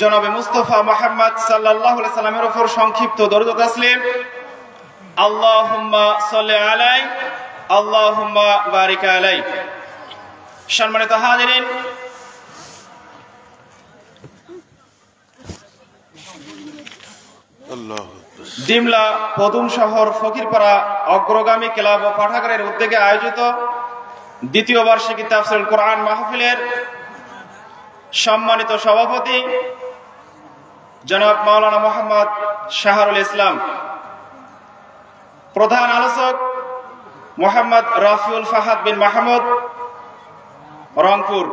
জনাবে মুস্তাফা মুহাম্মদ সাল্লাল্লাহু আলাইহি সাল্লামের উপর সংক্ষিপ্ত দরুদ ও তাসলিম। আল্লাহুম্মা সাল্লি আলাইহি আল্লাহুম্মা বারিক আলাইহি। সম্মানিত হাজিরিন, ডিমলা পদুম শহর ফকিরপাড়া অগ্রগামী ক্লাব ও পাঠাগারের উদ্যোগে আয়োজিত দ্বিতীয় বার্ষিকী তাফসীরুল কোরআন মাহফিলের সম্মানিত সভাপতি জনাব মাওলানা মোহাম্মদ শাহরুল ইসলাম, প্রধান আলোচক মোহাম্মদ রাফিউল ফাহাদ বিন মাহমুদ রংপুর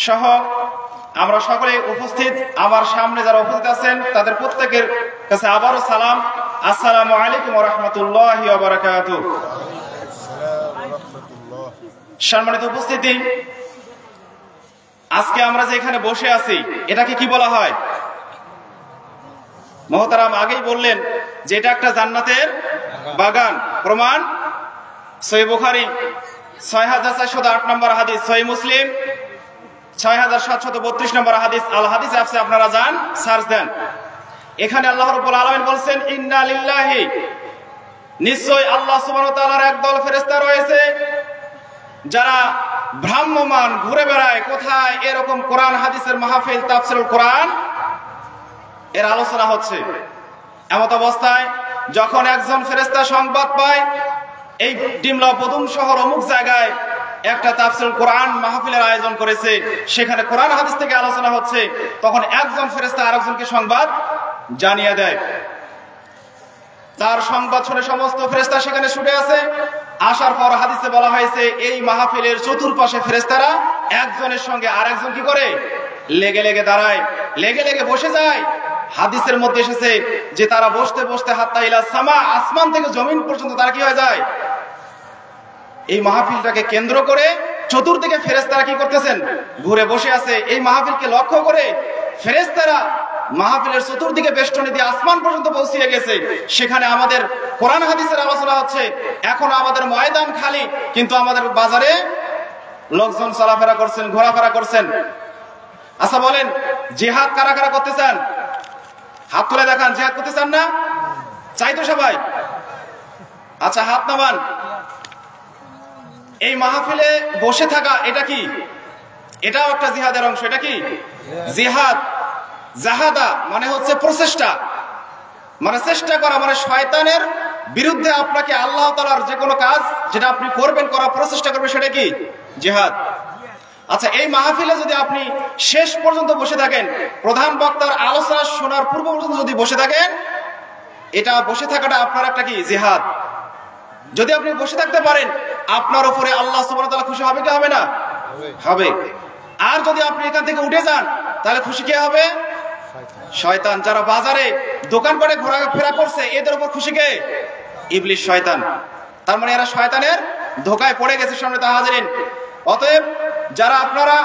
সহ আমরা সকলে উপস্থিত, আমার সামনে যারা উপস্থিত আছেন তাদের প্রত্যেকের কাছে আবারও সালাম। আসসালামু আলাইকুম ওয়া রাহমাতুল্লাহি ওয়া বারাকাতুহু। সম্মানিত উপস্থিতি, আজকে আমরা যে এখানে বসে আছি এটাকে কি বলা হয়? মুহতারাম আগেই বললেন যে এটা একটা জান্নাতের বাগান। প্রমাণ সহিহ বুখারী ৬৪০৮ নম্বর হাদিস, সহিহ মুসলিম ৬৭৩২ নম্বর হাদিস। আল হাদিস অ্যাপসে আপনারা যান, সার্চ দেন। এখানে আল্লাহ রাব্বুল আলামিন বলেন, ইন্না লিল্লাহি, নিশ্চয় আল্লাহ সুবহানাহু ওয়া তাআলার একদল ফেরেশতা রয়েছে যারা ভ্রাম্যমান ঘুরে বেড়ায়। কোথায়? এরকম কোরআন হাদিসের মাহফিল, তাফসীরুল কোরআন এর আলোচনা হচ্ছে। এমত অবস্থায় যখন একজন ফেরেশতা সংবাদ পায় এই ডিমলা পদুম শহর অমুক জায়গায় একটা তাফসীরুল কোরআন মাহফিলের আয়োজন করেছে, সেখানে কোরআন হাদিস থেকে আলোচনা হচ্ছে, তখন একজন ফেরেশতা আরেকজনকে সংবাদ জানিয়ে দেয়। তার সংবাদ শুনে সমস্ত ফেরেশতা সেখানে ছুটে আসে। আসার পর হাদিসে বলা হয়েছে এই মাহফিলের চতুর্পাশে ফেরেশতারা একজনের সঙ্গে আরেকজন কি করে? লেগে লেগে দাঁড়ায়, লেগে লেগে বসে যায়। হাদিসের মধ্যে এসেছে যে তারা বসতে বসতে হাত্তা ইলা সামা, আসমান থেকে জমিন পর্যন্ত তারা কি হয়ে যায়? এই মাহফিলটাকে কেন্দ্র করে চতুর্দিকে ফেরেশতারা কি করতেছেন? ঘুরে বসে আছে। এই মাহফিলকে লক্ষ্য করে ফেরেশতারা মাহফিলের চতুর্দিকে বেষ্টনী দিয়ে আসমান পর্যন্ত পৌঁছিয়ে গেছে। সেখানে আমাদের কোরআন হাদিসের আলোচনা হচ্ছে। এখন আমাদের ময়দান খালি, কিন্তু আমাদের বাজারে লোকজন চলাফেরা করছেন, ঘোরাফেরা করছেন। আচ্ছা বলেন, জিহাদ কারা কারা করতে চান? হাত তুলে দেখান। জিহাদ করতে চান না? চাই তো সবাই? আচ্ছা হাত নামান। এই মাহফিলে বসে থাকা এটা কি? এটাও একটা জিহাদের অংশ। এটা কি? জিহাদ। জাহাদা মানে হচ্ছে প্রচেষ্টা, মানে চেষ্টা করা, মানে শয়তানের বিরুদ্ধে আপনাকে আল্লাহ তাআলার যে কোনো কাজ যেটা আপনি করবেন, করার প্রচেষ্টা করবেন, সেটা কি? জিহাদ। আচ্ছা, এই মাহফিলে যদি আপনি শেষ পর্যন্ত বসে থাকেন, প্রধান বক্তার আলোচনা শোনার পূর্ব পর্যন্ত যদি বসে থাকেন, এটা বসে থাকাটা আপনার একটা কি? জিহাদ। যদি আপনি বসে থাকতে পারেন, আপনার উপরে আল্লাহ সুবহানাহু ওয়া তাআলা খুশি হবে কি হবে না? হবে। আর যদি আপনি এখান থেকে উঠে যান, তাহলে খুশি কে হবে? শয়তান। যারা বাজারে দোকান করে ঘোরাফেরা করছে, এদের উপর খুশি কে? ইবলিস, শয়তান। তার মানে এরা শয়তানের ধোকায় পড়ে গেছে। সম্মানিত হাজিরিন, অতএব যারা আপনারা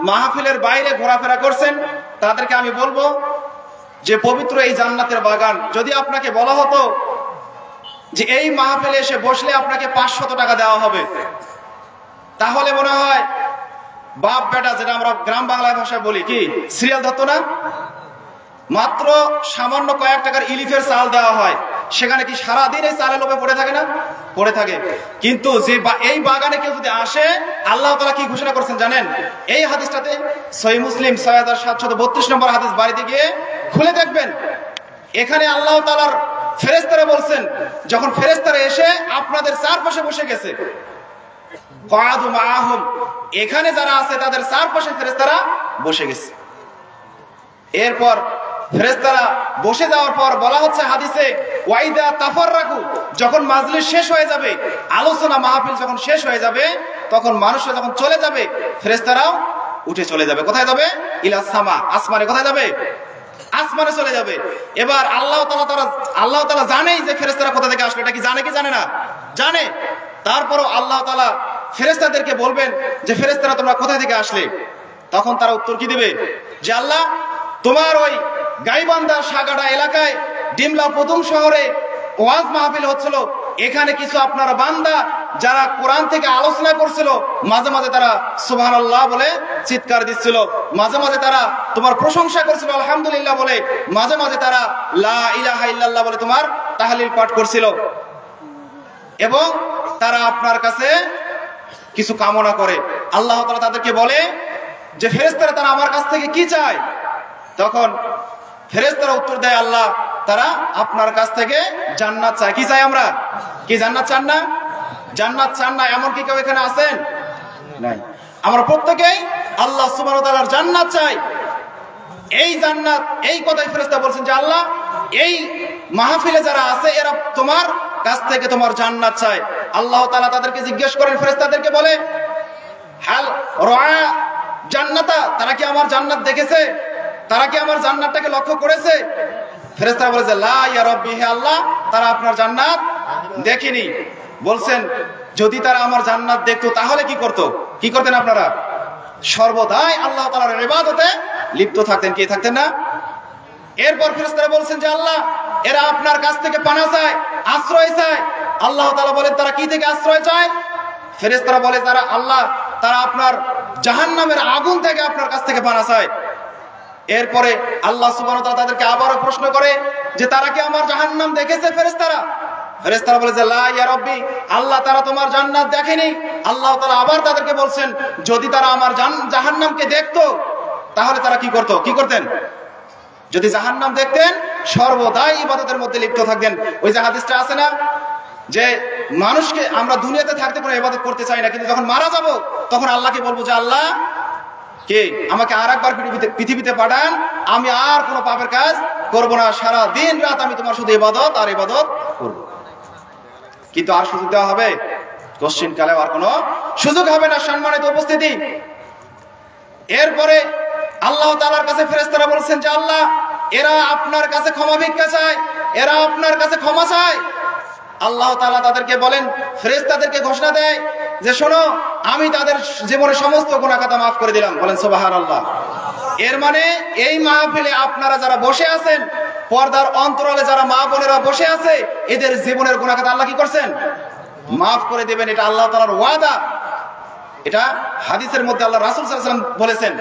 মাহফিলের বাইরে ঘোরাফেরা করছেন, তাদেরকে আমি বলবো যে পবিত্র এই জান্নাতের বাগান, যদি আপনাকে বলা হতো যে এই মাহফিলে এসে বসলে আপনাকে 500 টাকা দেওয়া হবে, তাহলে মনে হয় বাপ বেটা, যেটা আমরা গ্রাম বাংলায় ভাষায় বলি, কি সিরিয়াল ধরতো না? মাত্র সামান্য কয়েক টাকার ইলিফের চাল দেওয়া হয়, সেখানে কি সারাদিন এই চালের লোভে পড়ে থাকে না? পড়ে থাকে। কিন্তু যে এই বাগানে কেউ যদি আসে, আল্লাহ তাআলা কি ঘোষণা করছেন জানেন? এই হাদিসটাতে সহিহ মুসলিম ৬৭৩২ নম্বর হাদিস, বাড়িতে গিয়ে খুলে দেখবেন। এখানে আল্লাহ তাআলার ফেরেশতারা বলছেন, যখন ফেরেশতারা এসে আপনাদের চারপাশে বসে গেছে, ক্বাদু মাআহুম, এখানে যারা আছে তাদের চারপাশে ফেরেশতারা বসে গেছে। এরপর ফেরেশতারা বসে যাওয়ার পর বলা হচ্ছে হাদিসে, ওয়াইদা তাফাররাকু, যখন মাজলিস শেষ হয়ে যাবে, আলোচনা মাহফিল যখন শেষ হয়ে যাবে, তখন মানুষরা যখন চলে যাবে, ফেরেশতারাও উঠে চলে যাবে। কোথায় যাবে? ইলা সামা, আসমানে। কোথায় যাবে? আসমানে চলে যাবে। এবার আল্লাহ তাআলা জানেই যে ফেরেশতারা কোথা থেকে আসবে। এটা কি জানে কি জানে না? জানে। তারপরও আল্লাহ তাআলা ফেরেশতাদেরকে বলবেন যে ফেরেশতারা তোমরা কোথা থেকে আসলে? তখন তারা উত্তর কি দিবে? যে আল্লাহ, তোমার ওই গাইবান্ধা সাগাড়া এলাকায় ডিমলা পদুম শহরে ওয়াজ মাহফিল হচ্ছিল, এখানে কিছু আপনার বান্দা যারা কোরআন থেকে আলোচনা করছিল মাঝে মাঝে তারা সুবহানাল্লাহ বলে চিৎকার দিচ্ছিল, মাঝে মাঝে তারা তোমার প্রশংসা করছিল আলহামদুলিল্লাহ বলে, মাঝে মাঝে তারা লা ইলাহা ইল্লাল্লাহ বলে তোমার তাহলিল পাঠ করছিল। এবং তারা আপনার কাছে কিছু কামনা করে। আল্লাহ তাআলা তাদেরকে বলে যে ফেরেশতারা তারা আমার কাছ থেকে কি চায়? তখন ফেরেশতারা উত্তর দেয় আল্লাহ তারা আপনার কাছ থেকে জান্নাত চায়। কি চাই আমরা? কি জান্নাত চান না? জান্নাত চান না এমন কি কেউ এখানে আছেন? নাই। আমরা প্রত্যেকেই আল্লাহ সুবহানাহু ওয়া তাআলার জান্নাত চাই। এই জান্নাত, এই কথাই ফেরেশতা বলছেন যে আল্লাহ এই মাহফিলে যারা আছে এরা তোমার কাছ থেকে তোমার জান্নাত চায়। আল্লাহ তাআলা তাদেরকে জিজ্ঞেস করেন, ফেরেশতাদেরকে বলে হাল রাআ জান্নাতা, তারা কি আমার জান্নাত দেখেছে? তারা কি আমার জান্নাতটাকে লক্ষ্য করেছে? ফেরেশতারা বলে যে লা ইয়া রাব্বি, হে আল্লাহ তারা আপনার জান্নাত দেখেনি। বলছেন যদি তারা আমার জান্নাত দেখতো তাহলে কি করতো? কি করতেন আপনারা? সর্বদাই আল্লাহ তাআলার ইবাদতে লিপ্ত থাকতেন। কি থাকতেন না? এরপর ফেরেশতারা বলছেন যে আল্লাহ এরা আপনার কাছ থেকে পানা চায়, আশ্রয় চায়। আল্লাহ তাআলা বলেন তারা কি থেকে আশ্রয় চায়? ফেরেশতারা বলে তারা আল্লাহ তারা আপনার জাহান্নামের আগুন থেকে আপনার কাছ থেকে পানা চায়। এরপরে আল্লাহ সুবহানাহু ওয়া তাআলা তাদেরকে আবারও প্রশ্ন করে যে তারা কি আমার জাহান্নাম দেখেছে? ফেরেশতারা বলে যে লা ইয়া রাব্বি, আল্লাহ তারা তোমার জান্নাত দেখেনি। আল্লাহ তাআলা আবার তাদেরকে বলছেন যদি তারা আমার জাহান্নামকে দেখতো তাহলে তারা কি করতো? কি করতেন? যদি জাহান্নাম দেখতেন সর্বদাই ইবাদতের মধ্যে লিপ্ত থাকতেন। ওই যে হাদিসটা আছে না যে মানুষকে আমরা দুনিয়াতে থাকতে কোনো ইবাদত করতে চাই না, কিন্তু যখন মারা যাব তখন আল্লাহকে বলবো যে আল্লাহ কে আমাকে আর একবার পৃথিবীতে পাঠান, আমি আর কোনো পাপের কাজ করব না, সারা দিন রাত আমি তোমার শুধু ইবাদত আর ইবাদত করব। কিন্তু আর সুযোগ দেওয়া হবে? কোশ্চিন কালে আর কোনো সুযোগ হবে না। সম্মানিত উপস্থিতি, এরপরে আল্লাহ তাআলার কাছে ফেরেশতারা বলছেন যে আল্লাহ এরা আপনার কাছে ক্ষমা ভিক্ষা চায়, এরা আপনার কাছে ক্ষমা চায়। আল্লাহ তাআলা তাদেরকে বলেন, ফেরেশতাদেরকে ঘোষণা দেয় যে শোনো আমি তাদের জীবনের সমস্ত গুনাহ খাতা মাফ করে দিলাম। বলেন সুবহানাল্লাহ। এর মানে এই মাহফিলে আপনারা যারা বসে আছেন, পর্দার অন্তরালে যারা মা বোনেরা বসে আছে, এদের জীবনের গুনাহ খাতা আল্লাহ কি করছেন? মাফ করে দেবেন। এটা আল্লাহ তাআলার ওয়াদা। এটা হাদিসের মধ্যে আল্লাহ রাসূল সাল্লাল্লাহু আলাইহি ওয়াসাল্লাম বলেছেন।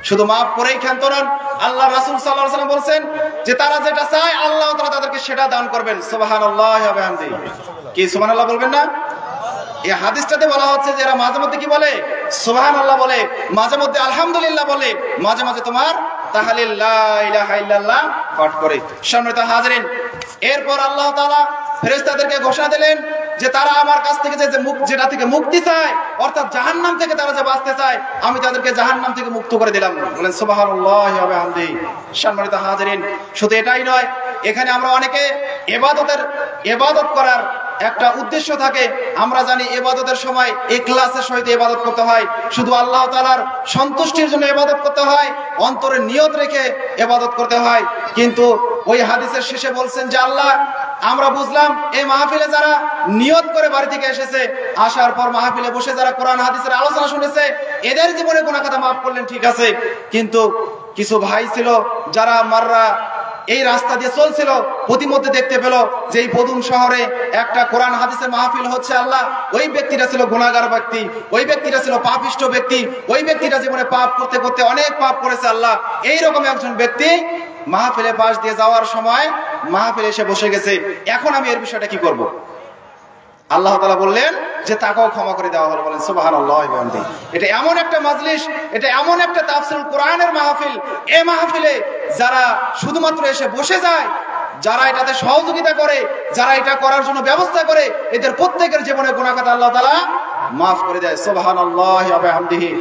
শুধু মাফ করেই ক্ষান্ত নন, আল্লাহ রাসূল সাল্লাল্লাহু আলাইহি ওয়াসাল্লাম বলেন যে তারা যেটা চায় আল্লাহ তাআলা তাদেরকে সেটা দান করবেন। সুবহানাল্লাহি ওয়া বিহামদিহি। কি সুবহানাল্লাহ বলবেন না? এই হাদিসটাতে বলা হচ্ছে যে এরা মাঝে মধ্যে কি বলে? সুবহানাল্লাহ বলে, মাঝে মধ্যে আলহামদুলিল্লাহ বলে, মাঝে মাঝে তোমার তাহলিল লা ইলাহা ইল্লাল্লাহ পাঠ করে। সম্মানিত হাজিরিন, এরপর আল্লাহ তাআলা ফেরেশতাদেরকে ঘোষণা দিলেন যে তারা আমার কাছ থেকে যেটা থেকে মুক্তি চায়, অর্থাৎ জাহান্নাম থেকে তারা যে বাঁচতে চায়, আমি তাদেরকে জাহান্নাম থেকে মুক্ত করে দিলাম। বলেন সুবহানাল্লাহি ওয়া বিহামদিহি। সম্মানিত হাজিরিন, শুধু এটাই নয়, এখানে আমরা অনেকে ইবাদত করার একটা উদ্দেশ্য থাকে। আমরা জানি ইবাদতের সময় ইখলাসের সহিত ইবাদত করতে হয়, শুধু আল্লাহ তাআলার সন্তুষ্টির জন্য ইবাদত করতে হয়, অন্তরে নিয়ত রেখে ইবাদত করতে হয়। কিন্তু ওই হাদিসের শেষে বলছেন যে আল্লাহ আমরা বুঝলাম এই মাহফিলে যারা নিয়ত করে বাড়ি থেকে এসেছে, আসার পর মাহফিলে বসে যারা কোরআন হাদিসের আলোচনা শুনেছে, এদের জীবনে গুনাহ খাতা মাফ করলেন, ঠিক আছে। কিন্তু কিছু ভাই ছিল যারা মাররা এই রাস্তা দিয়ে চলছিল, প্রতিমধ্যে দেখতে পেল যে এই পদুম শহরে একটা কোরআন হাদিসের মাহফিল হচ্ছে। আল্লাহ ওই ব্যক্তিটা ছিল গুনাহগার ব্যক্তি, ওই ব্যক্তিটা ছিল পাপিষ্ট ব্যক্তি, ওই ব্যক্তিটা জীবনে পাপ করতে করতে অনেক পাপ করেছে। আল্লাহ এইরকম একজন ব্যক্তি মাহফিলে পাশ দিয়ে যাওয়ার সময় মাহফিলে এসে বসে গেছে, এখন আমি এর বিষয়টা কি করব? আল্লাহ তাআলা বললেন যে তাকেও ক্ষমা করে দেওয়া হলো। বলেন সুবহানাল্লাহি ওয়া বিহামদিহি। এটা এমন একটা মাজলিস, এটা এমন একটা তাফসীরুল কোরআনের মাহফিল, এই মাহফিলে যারা শুধুমাত্র এসে বসে যায়, যারা এটাতে সহযোগিতা করে, যারা এটা করার জন্য ব্যবস্থা করে, এদের প্রত্যেকের জীবনে গুনাহ খাতা আল্লাহ তাআলা মাফ করে দেয়। সুবহানাল্লাহি ওয়া বিহামদিহি।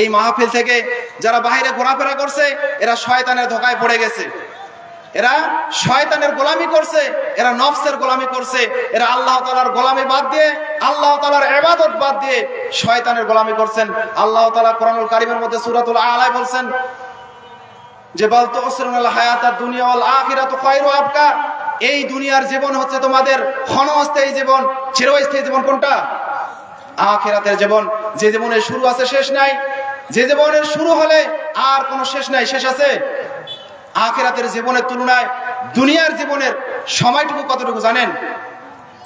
এই মাহফিল থেকে যারা বাইরে ঘোরাফেরা করছে, এরা শয়তানের ধোঁকায় পড়ে গেছে, এরা শয়তানের গোলামি করছে, এরা নফসের গোলামি করছে, এরা আল্লাহ তাআলার গোলামি বাদ দিয়ে, আল্লাহ তাআলার ইবাদত বাদ দিয়ে শয়তানের গোলামি করছেন। আল্লাহ তাআলা কোরআনুল কারীমের মধ্যে সূরাতুল আ'লায় বলছেন যে বাল তুসিরুনাল হায়াতাদ দুনিয়া ওয়াল আখিরাতু খায়রু আবকা। এই দুনিয়ার জীবন হচ্ছে তোমাদের ক্ষণস্থায়ী জীবন, চিরস্থায়ী জীবন কোনটা? আখিরাতের জীবন। যে জীবনের শুরু আছে শেষ নাই, যে জীবনের শুরু হলে আর কোনো শেষ নাই, শেষ আছে? আখিরাতের জীবনের তুলনায় দুনিয়ার জীবনের সময়টুকু কতটুকু জানেন?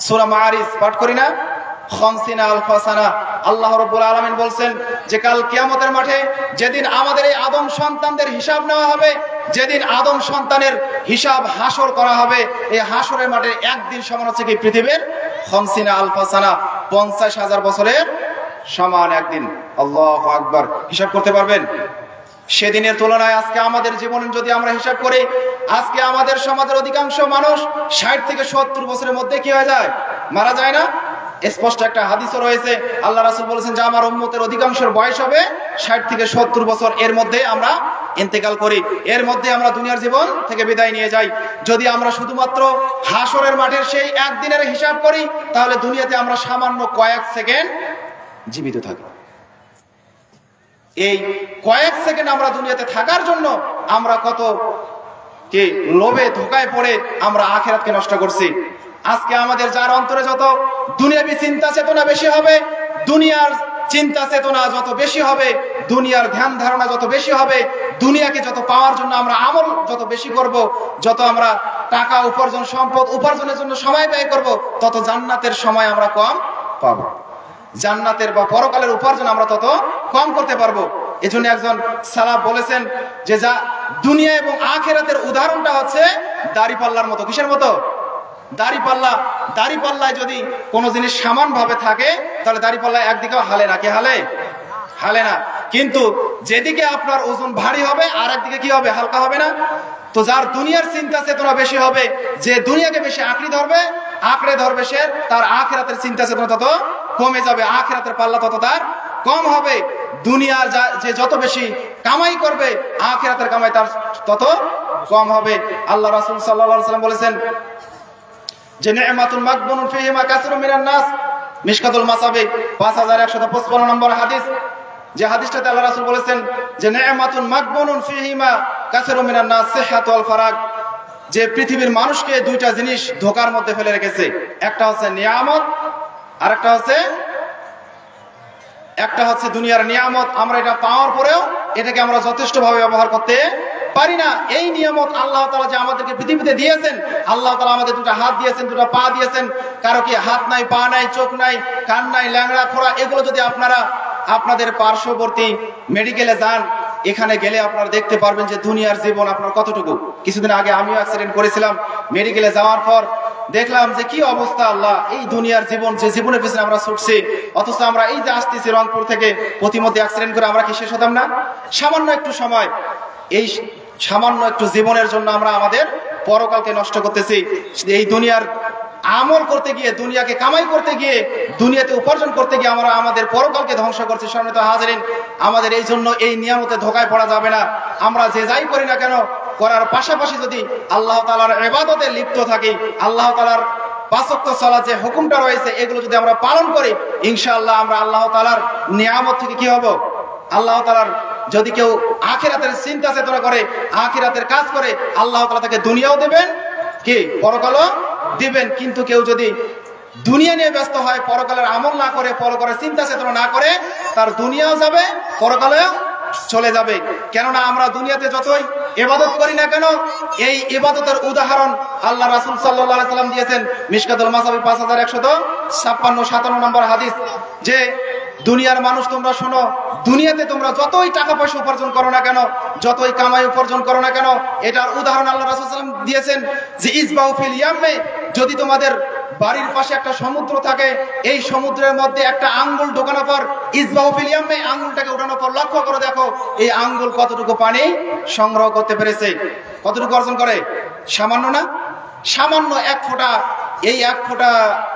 সূরা মাআরিজ পাঠ করি না? খামসিনা আলফা সানা। আল্লাহ রাব্বুল আলামিন বলছেন যে কাল কিয়ামতের মাঠে যেদিন আমাদের এই আদম সন্তানদের হিসাব নেওয়া হবে, যেদিন আদম সন্তানের হিসাব হাসর করা হবে, এই হাসরের মাঠে একদিন সমান হচ্ছে কি পৃথিবীর খামসিনা আলফা সানা, 50,000 বছরের সমান একদিন। আল্লাহু আকবার। হিসাব করতে পারবেন? সেদিনের তুলনায় আজকে আমাদের জীবনে যদি আমরা হিসাব করি, আজকে আমাদের সমাজের অধিকাংশ মানুষ 60 থেকে 70 বছরের মধ্যে কি হয়ে যায়? মারা যায় না? স্পষ্ট একটা হাদিসও রয়েছে, আল্লাহ রাসূল বলেছেন যে আমার উম্মতের অধিকাংশের বয়স হবে 60 থেকে 70 বছর, এর মধ্যে আমরা ইন্তেকাল করি, এর মধ্যে আমরা দুনিয়ার জীবন থেকে বিদায় নিয়ে যাই। যদি আমরা শুধুমাত্র হাসরের মাঠের সেই একদিনের হিসাব করি, তাহলে দুনিয়াতে আমরা সামান্য কয়েক সেকেন্ড জীবিত থাকি। এই কয়েক সেকেন্ড আমরা দুনিয়াতে থাকার জন্য আমরা কত কি লোভে ধোকায় পড়ে আমরা আখিরাতকে নষ্ট করছি। আজকে আমাদের যার অন্তরে যত দুনিয়াবী চিন্তা চেতনা বেশি হবে, দুনিয়ার চিন্তা চেতনা যত বেশি হবে, দুনিয়ার ধ্যান ধারণা যত বেশি হবে, দুনিয়াকে যত পাওয়ার জন্য আমরা আমল যত বেশি করব, যত আমরা টাকা উপার্জন সম্পদ উপার্জনের জন্য সময় ব্যয় করব, তত জান্নাতের সময় আমরা কম পাবো, জান্নাতের বা পরকালের উপার্জন আমরা তত কম করতে পারবো। এজন্য একজন সালাফ বলেছেন যে যা দুনিয়া এবং আখিরাতের উদাহরণটা হচ্ছে দাড়িপাল্লার মতো। কিসের মতো? দাড়িপাল্লা। দাড়িপাল্লায় যদি কোনো জিনিস সমান ভাবে থাকে তাহলে দাড়িপাল্লায় একদিকেও হালে না, কি হালে? হালে না। কিন্তু যেদিকে আপনার ওজন ভারী হবে আর একদিকে কি হবে? হালকা হবে না? তো যার দুনিয়ার চিন্তা চেতনা বেশি হবে, যে দুনিয়াকে বেশি আঁকড়ে ধরবে সে তার আখিরাতের চিন্তা চেতনা তত কমে যাবে, আখিরাতের পাল্লা তত তার কম হবে। দুনিয়ার যে যত বেশি কামাই করবে, আখিরাতের কামাই তার তত কম হবে। আল্লাহ রাসূল সাল্লাল্লাহু আলাইহি ওয়াসাল্লাম বলেছেন যে নি'মাতুন মাগবুনুন ফীহিমা কাসিরুম মিনান নাস, মিশকাতুল মাসাবি 5155 নম্বর হাদিস। যে হাদিসটাতে আল্লাহ রাসূল বলেছেন যে নি'মাতুন মাগবুনুন ফীহিমা কাসিরুম মিনান নাস সিহহাতু ওয়াল ফারাগ, যে পৃথিবীর মানুষকে দুইটা জিনিস ধোঁকার মধ্যে ফেলে রেখেছে, একটা হচ্ছে নিয়ামত আর একটা হচ্ছে দুনিয়ার নিয়ামত। আমরা এটা পাওয়ার পরেও এটাকে আমরা যথেষ্টভাবে ব্যবহার করতে পারি না। এই নিয়ামত আল্লাহ তাআলা যে আমাদেরকে পৃথিবীতে দিয়েছেন, আল্লাহ তাআলা আমাদের দুটো হাত দিয়েছেন, দুটো পা দিয়েছেন। কারো কি হাত নাই, পা নাই, চোখ নাই, কান নাই, ল্যাংড়া খোড়া, এগুলো যদি আপনারা আপনাদের পার্শ্ববর্তী মেডিকেলে যান, এখানে গেলে আপনারা দেখতে পারবেন যে দুনিয়ার জীবন আপনার কতটুকু। কিছুদিন আগে আমিও অ্যাক্সিডেন্ট করেছিলাম, মেডিকেলে যাওয়ার পর দেখলাম যে কি অবস্থা। আল্লাহ, এই দুনিয়ার জীবন, যে জীবনের পিছনে আমরা ছুটছি, অথচ আমরা এই যে আসতেছি রংপুর থেকে, প্রতিমধ্যে অ্যাক্সিডেন্ট করে আমরা কি শেষ হতাম না? সামান্য একটু সময়, এই সামান্য একটু জীবনের জন্য আমরা আমাদের পরকালকে নষ্ট করতেছি। এই দুনিয়ার আমল করতে গিয়ে, দুনিয়াকে কামাই করতে গিয়ে, দুনিয়াতে উপার্জন করতে গিয়ে আমরা আমাদের পরকালকে ধ্বংস করছি। সম্মানিত হাজিরিন, আমাদের এই জন্য এই নিয়ামতে ধোঁকায় পড়া যাবে না। আমরা যে যাই করি না কেন, করার পাশাপাশি যদি আল্লাহ তাআলার ইবাদতে লিপ্ত থাকি, আল্লাহ তাআলার 5 ওয়াক্ত সালাত যে হুকুমটা রয়েছে, এগুলো যদি আমরা পালন করি, ইনশাআল্লাহ আমরা আল্লাহ তাআলার নিয়ামত থেকে কি হব? আল্লাহ তাআলার, যদি কেউ আখিরাতের চিন্তা চেতনা করে, আখিরাতের কাজ করে, আল্লাহ তাআলা তাকে দুনিয়াও দেবেন, কি পরকালও দিবেন। কিন্তু কেউ যদি দুনিয়া নিয়ে ব্যস্ত হয়, পরকালের আমল না করে, পরকালের চিন্তা চেতনা না করে, তার দুনিয়াও যাবে, পরকালেও চলে যাবে। কেননা আমরা দুনিয়াতে যতই ইবাদত করি না কেন, এই ইবাদতের উদাহরণ আল্লাহ রাসূল সাল্লাল্লাহু আলাইহি ওয়াসাল্লাম দিয়েছেন। মিশকাতুল মাসাবি 5156 নম্বর হাদিস, যে দুনিয়ার মানুষ তোমরা শোনো, দুনিয়াতে তোমরা যতই টাকা পয়সা উপার্জন করো না কেন, যতই কামাই উপার্জন করো না কেন, এটার উদাহরণ আল্লাহ রাসূল সাল্লাল্লাহু আলাইহি ওয়াসাল্লাম দিয়েছেন যে ইসবাউ ফিল ইয়ামে, যদি তোমাদের বাড়ির পাশে একটা সমুদ্র থাকে, এই সমুদ্রের মধ্যে একটা আঙ্গুল ঢোকানোর পর, ইসবাউ ফিল ইয়ামে, আঙ্গুলটাকে উঠানোর পর লক্ষ্য করে দেখো এই আঙ্গুল কতটুকু পানি সংগ্রহ করতে পেরেছে, কতটুকু অর্জন করে? সামান্য না? সামান্য 1 ফোঁটা, এই 1 ফোঁটা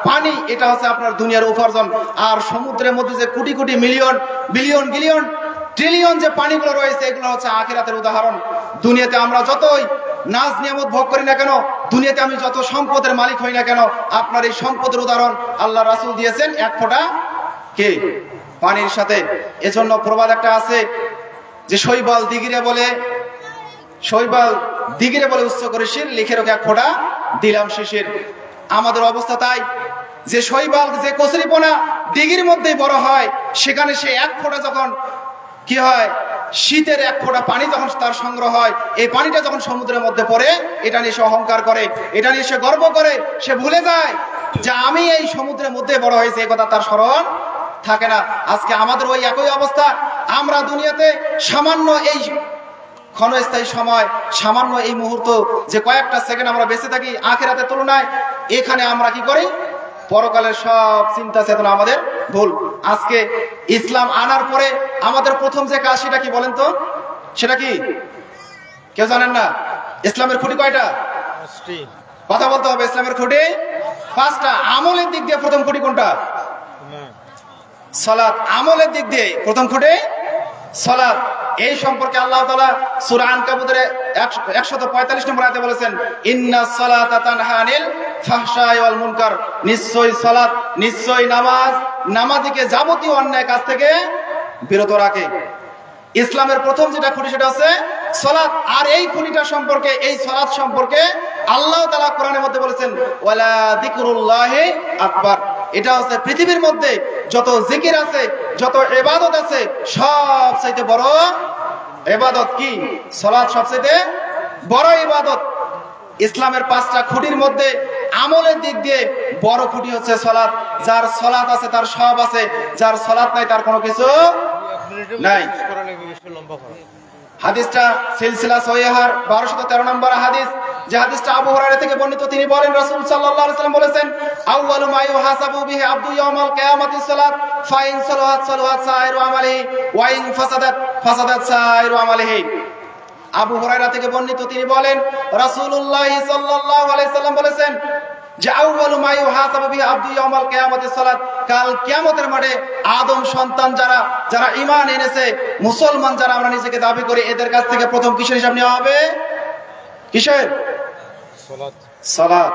পানি, এটা হচ্ছে আপনার দুনিয়ার উপার্জন। আর সমুদ্রের মধ্যে যে crore crore million billion গিলিয়ন trillion যে পানিগুলো রয়েছে, এগুলো হচ্ছে আখিরাতের উদাহরণ। দুনিয়াতে আমরা যতই নাজ নিয়ামত ভোগ করি না কেন, দুনিয়াতে আমি যত সম্পদের মালিক হই না কেন, আপনার এই সম্পদের উদাহরণ আল্লাহ রাসূল দিয়েছেন 1 ফোঁটা কে পানির সাথে। এজন্য প্রবাদ একটা আছে যে শৈবাল দিগিরে বলে উচ্চ করে শির, লিখে রেখে 1 ফোঁটা দিলাম শিশির। আমাদের অবস্থা তাই, যে শৈবাল, যে কচুরিপনা দিগির মধ্যেই বড় হয়, সেখানে সে 1 ফোঁটা যখন কি হয়, শীতের 1 ফোঁটা পানি যখন তার সংগ্রহ হয়, এই পানিটা যখন সমুদ্রের মধ্যে পড়ে, এটা নিয়ে সে অহংকার করে, এটা নিয়ে সে গর্ব করে, সে ভুলে যায় যে আমি এই সমুদ্রের মধ্যে বড় হয়েছে, এই কথা তার স্মরণ থাকে না। আজকে আমাদের ওই একই অবস্থা। আমরা দুনিয়াতে সামান্য এই ক্ষণস্থায়ী সময়, সামান্য এই মুহূর্ত, যে কয়েকটা সেকেন্ড আমরা বেঁচে থাকি, আখিরাতের তুলনায় এখানে আমরা কি করি? পরকালের সব চিন্তা চেতনা আমাদের ভুল। আজকে ইসলাম আনার পরে আমাদের প্রথম যে কাজ, সেটা কি বলেন তো? সেটা কি কেউ জানেন না? ইসলামের খুঁটি কয়টা? কথা বলতে হবে। ইসলামের খুঁটি 5টা। আমলের দিক দিয়ে প্রথম খুঁটি কোনটা? সালাত। আমলের দিক দিয়ে প্রথম খুঁটি সালাত। এই সম্পর্কে আল্লাহ তাআলা সূরা আনকাবুতের 145 নম্বর আয়াতে বলেছেন, ইন্নাস সালাতা তানহা আনিল ফাহশাই ওয়াল মুনকার। নিশ্চয়ই সালাত, নিশ্চয়ই নামাজ, নামাজীকে যাবতীয় অন্যায় কাজ থেকে বিরত রাখে। ইসলামের প্রথম যেটা খুঁটি সেটা হচ্ছে সালাত। আর এই খুঁটিটা সম্পর্কে, এই সালাত সম্পর্কে আল্লাহ তাআলা কোরআনের মধ্যে বলেছেন, ওয়ালা যিকরুল্লাহি আকবার। এটা হচ্ছে পৃথিবীর মধ্যে যত জিকির আছে, যত ইবাদত আছে, সবচাইতে বড় ইবাদত কি? সালাত সবচাইতে বড় ইবাদত। ইসলামের 5টা খুঁটির মধ্যে আমলের দিক দিয়ে বড় খুঁটি হচ্ছে সালাত। যার সালাত আছে তার সব আছে, যার সালাত নাই তার কোনো কিছু নাই। হাদিসটা সিলসিলা সহিহার 1213 নম্বর হাদিস, যে হাদিসটা আবু হুরায়রা থেকে বর্ণিত। তিনি বলেন, রাসূল সাল্লাল্লাহু আলাইহি ওয়াসাল্লাম বলেছেন, আউয়ালু মা ইউহাসাবু বিহি আবদু ইয়াউমাল কিয়ামাতিস সালাত, ফাইন সালাত সালাত সাইরু আমালিহি ওয়া ইন ফাসাদাত ফাসাদাত সাইরু আমালিহি। আবু হুরায়রা থেকে বর্ণিত, তিনি বলেন, রাসূলুল্লাহ সাল্লাল্লাহু আলাইহি ওয়াসাল্লাম বলেছেন যে আউয়ালু মা ইউহাসাবু বিহি আবদু ইয়াউমাল কিয়ামাতিস সালাত, কাল কিয়ামতের মাঠে আদম সন্তান যারা ঈমান এনেছে, মুসলমান যারা আমরা নিজেকে দাবি করি, এদের কাছ থেকে প্রথম কিসের হিসাব নেওয়া হবে? কিসের? সালাত। সালাত।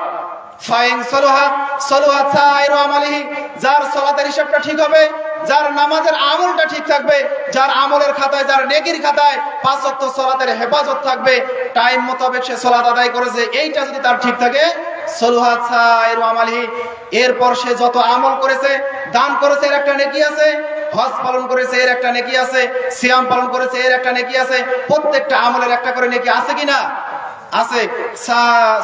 ফাইন সালাহাত সালাহাত সাইরু আমালিহি। যার সালাতের হিসাবটা ঠিক হবে, যার নামাজের আমলটা ঠিক থাকবে, যার আমলের খাতায়, যার নেকির খাতায় 5 ওয়াক্ত সালাতের হেফাজত থাকবে, টাইম মোতাবেক সে সালাত আদায় করেছে, এইটা যদি তার ঠিক থাকে, সালাহাত সাইরু আমালিহি। এরপর সে যত আমল করেছে, দান করেছে, এর একটা নেকি আছে, হজ পালন করেছে, এর একটা নেকি আছে, সিয়াম পালন করেছে, এর একটা নেকি আছে। প্রত্যেকটা আমলের একটা করে নেকি আছে কিনা? আছে।